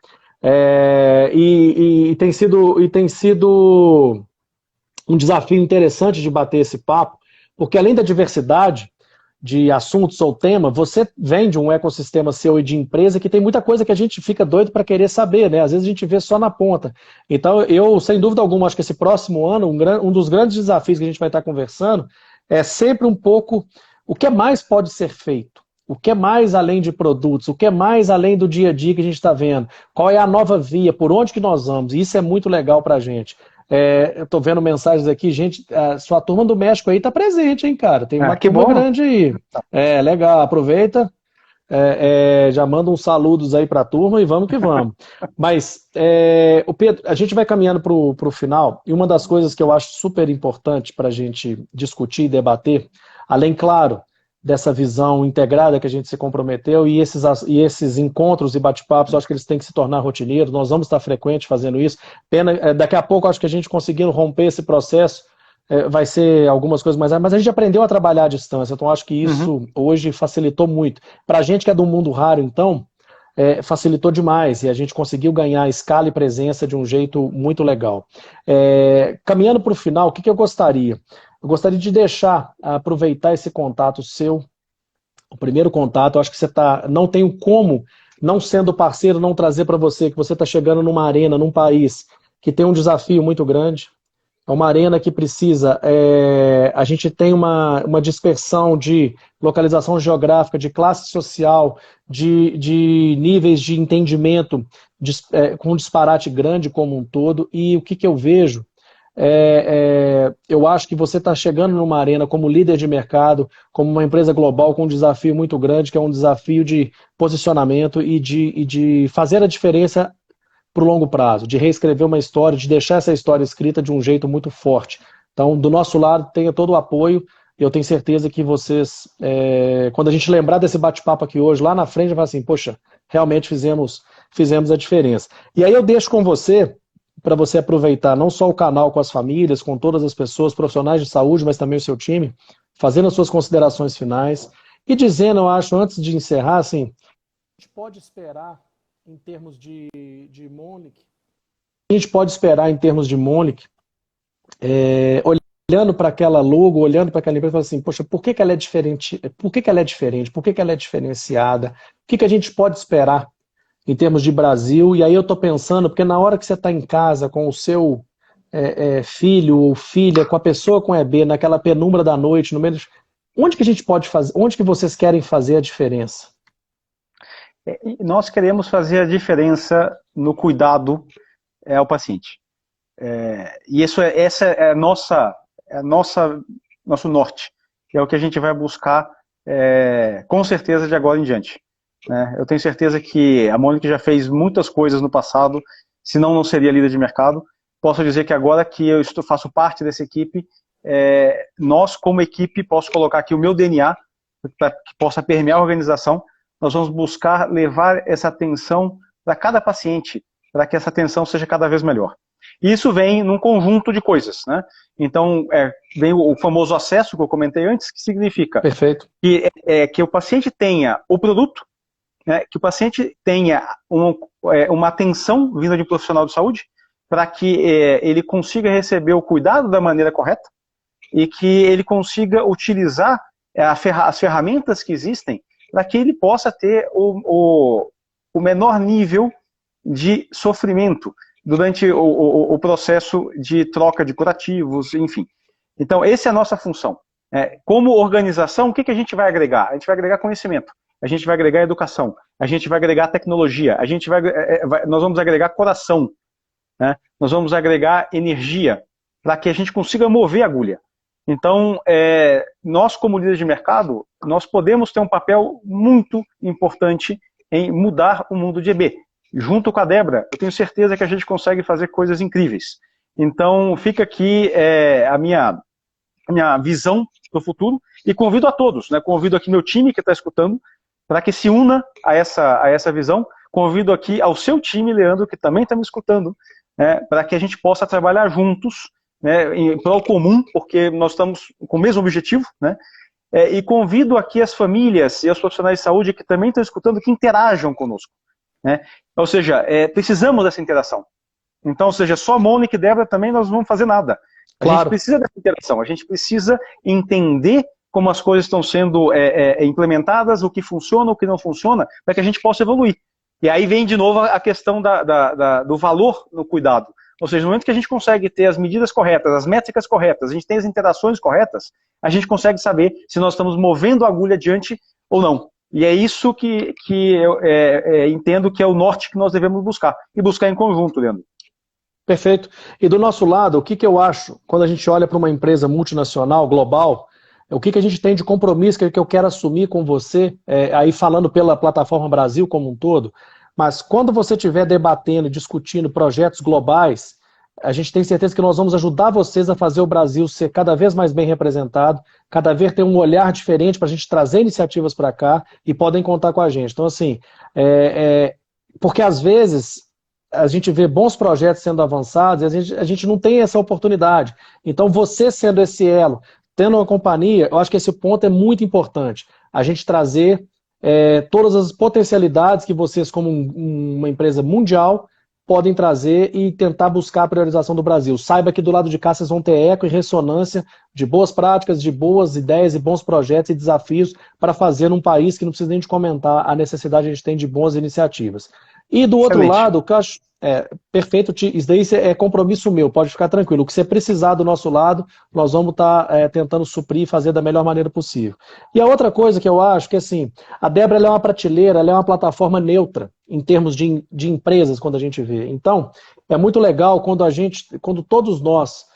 E tem sido um desafio interessante de bater esse papo, porque além da diversidade de assuntos ou tema, você vem de um ecossistema seu e de empresa que tem muita coisa que a gente fica doido para querer saber, né? Às vezes a gente vê só na ponta. Então, eu, sem dúvida alguma, acho que esse próximo ano, um dos grandes desafios que a gente vai estar conversando é sempre um pouco o que mais pode ser feito. O que é mais além de produtos, o que é mais além do dia a dia que a gente está vendo, qual é a nova via, por onde que nós vamos, e isso é muito legal para a gente. Eu estou vendo mensagens aqui, gente, sua turma do México aí está presente, hein, cara? Tem uma turma grande aí. Legal, aproveita, já manda uns saludos aí para a turma e vamos que vamos. Mas, o Pedro, a gente vai caminhando para o final, e uma das coisas que eu acho super importante para a gente discutir e debater, além, claro, dessa visão integrada que a gente se comprometeu, e esses encontros e bate-papos, eu acho que eles têm que se tornar rotineiros, nós vamos estar frequentes fazendo isso. Daqui a pouco, acho que a gente conseguindo romper esse processo, vai ser algumas coisas mais, mas a gente aprendeu a trabalhar à distância, então acho que isso hoje facilitou muito. Para a gente que é do mundo raro, então, facilitou demais, e a gente conseguiu ganhar escala e presença de um jeito muito legal. Caminhando para o final, o que eu gostaria? Eu gostaria de aproveitar esse contato seu, o primeiro contato, eu acho que você não tem como, não sendo parceiro, não trazer para você que você está chegando numa arena, num país que tem um desafio muito grande, é uma arena que precisa, a gente tem uma dispersão de localização geográfica, de classe social, de níveis de entendimento com um disparate grande como um todo, e o que eu vejo eu acho que você está chegando numa arena como líder de mercado, como uma empresa global com um desafio muito grande, que é um desafio de posicionamento e de fazer a diferença para o longo prazo, de reescrever uma história, de deixar essa história escrita de um jeito muito forte. Então, do nosso lado, tenha todo o apoio, e eu tenho certeza que vocês, quando a gente lembrar desse bate-papo aqui hoje, lá na frente, vai falar assim, poxa, realmente fizemos a diferença. E aí eu deixo com você, para você aproveitar não só o canal com as famílias, com todas as pessoas, profissionais de saúde, mas também o seu time, fazendo as suas considerações finais e dizendo, eu acho, antes de encerrar, assim, a gente pode esperar em termos de Monic, olhando para aquela logo, olhando para aquela empresa, falando assim, poxa, por que ela é diferente? Por que ela é diferente? Por que ela é diferenciada? O que a gente pode esperar em termos de Brasil? E aí eu estou pensando, porque na hora que você está em casa com o seu filho ou filha, com a pessoa com EB, naquela penumbra da noite, no meio onde que a gente pode fazer, onde que vocês querem fazer a diferença? Nós queremos fazer a diferença no cuidado ao paciente. E essa é nosso norte, que é o que a gente vai buscar com certeza de agora em diante. Eu tenho certeza que a Mônica já fez muitas coisas no passado, senão não seria líder de mercado. Posso dizer que agora que eu faço parte dessa equipe, nós como equipe, posso colocar aqui o meu DNA, para que possa permear a organização, nós vamos buscar levar essa atenção para cada paciente, para que essa atenção seja cada vez melhor. E isso vem num conjunto de coisas, né? Então, vem o famoso acesso que eu comentei antes, que significa Perfeito. Que o paciente tenha o produto, que o paciente tenha uma atenção vinda de um profissional de saúde, para que ele consiga receber o cuidado da maneira correta e que ele consiga utilizar as ferramentas que existem para que ele possa ter o menor nível de sofrimento durante o processo de troca de curativos, enfim. Então, essa é a nossa função. Como organização, o que a gente vai agregar? A gente vai agregar conhecimento, a gente vai agregar educação, a gente vai agregar tecnologia, nós vamos agregar coração, né? Nós vamos agregar energia para que a gente consiga mover a agulha. Então, nós como líderes de mercado, nós podemos ter um papel muito importante em mudar o mundo de EB. Junto com a Débora, eu tenho certeza que a gente consegue fazer coisas incríveis. Então, fica aqui a minha visão para o futuro e convido a todos, né? Convido aqui meu time que está escutando para que se una a essa visão. Convido aqui ao seu time, Leandro, que também está me escutando, para que a gente possa trabalhar juntos né, em prol comum, porque nós estamos com o mesmo objetivo, né? E convido aqui as famílias e os profissionais de saúde que também estão escutando que interajam conosco, né? Ou seja, precisamos dessa interação. Então, ou seja, só Mônica e Débora também nós não vamos fazer nada. A gente precisa dessa interação, a gente precisa entender como as coisas estão sendo implementadas, o que funciona, o que não funciona, para que a gente possa evoluir. E aí vem de novo a questão do valor no cuidado. Ou seja, no momento que a gente consegue ter as medidas corretas, as métricas corretas, a gente tem as interações corretas, a gente consegue saber se nós estamos movendo a agulha adiante ou não. E é isso que eu entendo que é o norte que nós devemos buscar. E buscar em conjunto, Leandro. Perfeito. E do nosso lado, o que eu acho, quando a gente olha para uma empresa multinacional, global, o que a gente tem de compromisso que eu quero assumir com você, aí falando pela Plataforma Brasil como um todo, mas quando você estiver debatendo, discutindo projetos globais, a gente tem certeza que nós vamos ajudar vocês a fazer o Brasil ser cada vez mais bem representado, cada vez ter um olhar diferente para a gente trazer iniciativas para cá e podem contar com a gente. Então, assim, porque às vezes a gente vê bons projetos sendo avançados e a gente não tem essa oportunidade. Então, você sendo esse elo, tendo uma companhia, eu acho que esse ponto é muito importante. A gente trazer todas as potencialidades que vocês, como uma empresa mundial, podem trazer e tentar buscar a priorização do Brasil. Saiba que do lado de cá vocês vão ter eco e ressonância de boas práticas, de boas ideias e bons projetos e desafios para fazer num país que não precisa nem de comentar a necessidade que a gente tem de boas iniciativas. E do outro lado, o que eu acho perfeito, isso daí é compromisso meu, pode ficar tranquilo. O que você precisar do nosso lado, nós vamos estar tentando suprir e fazer da melhor maneira possível. E a outra coisa que eu acho que, assim, a Débora ela é uma prateleira, ela é uma plataforma neutra em termos de empresas, quando a gente vê. Então, é muito legal quando todos nós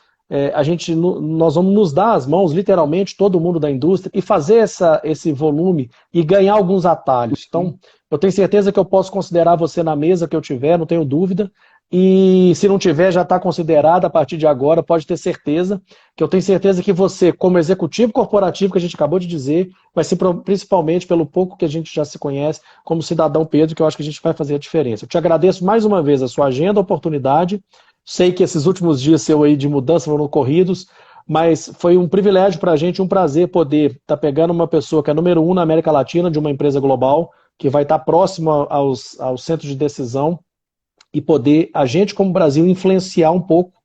vamos nos dar as mãos, literalmente, todo mundo da indústria, e fazer esse volume e ganhar alguns atalhos. Então, eu tenho certeza que eu posso considerar você na mesa que eu tiver, não tenho dúvida. E se não tiver, já está considerado a partir de agora, pode ter certeza. Que eu tenho certeza que você, como executivo corporativo, que a gente acabou de dizer, vai ser principalmente pelo pouco que a gente já se conhece, como cidadão Pedro, que eu acho que a gente vai fazer a diferença. Eu te agradeço mais uma vez a sua agenda, a oportunidade. Sei que esses últimos dias seu aí de mudança foram corridos, mas foi um privilégio para a gente, um prazer poder estar pegando uma pessoa que é número 1 na América Latina, de uma empresa global, que vai estar próximo aos centros de decisão e poder, a gente como Brasil, influenciar um pouco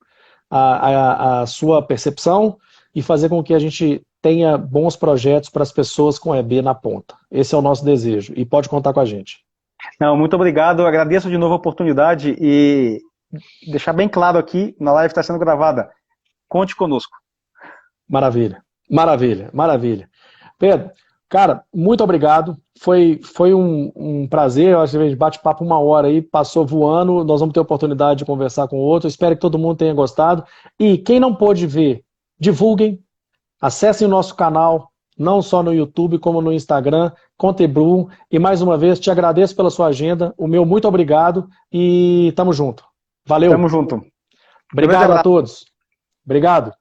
a sua percepção e fazer com que a gente tenha bons projetos para as pessoas com EB na ponta. Esse é o nosso desejo e pode contar com a gente. Não, muito obrigado, eu agradeço de novo a oportunidade e deixar bem claro aqui, na live está sendo gravada, conte conosco. Maravilha, maravilha, maravilha. Pedro, cara, muito obrigado. Foi um prazer. Eu acho que a gente bate papo 1 hora aí, passou voando. Nós vamos ter a oportunidade de conversar com o outro. Espero que todo mundo tenha gostado. E quem não pôde ver, divulguem, acessem o nosso canal, não só no YouTube, como no Instagram, contribuam. E mais uma vez, te agradeço pela sua agenda. O meu muito obrigado e tamo junto. Valeu. Tamo junto. Obrigado a todos. Obrigado.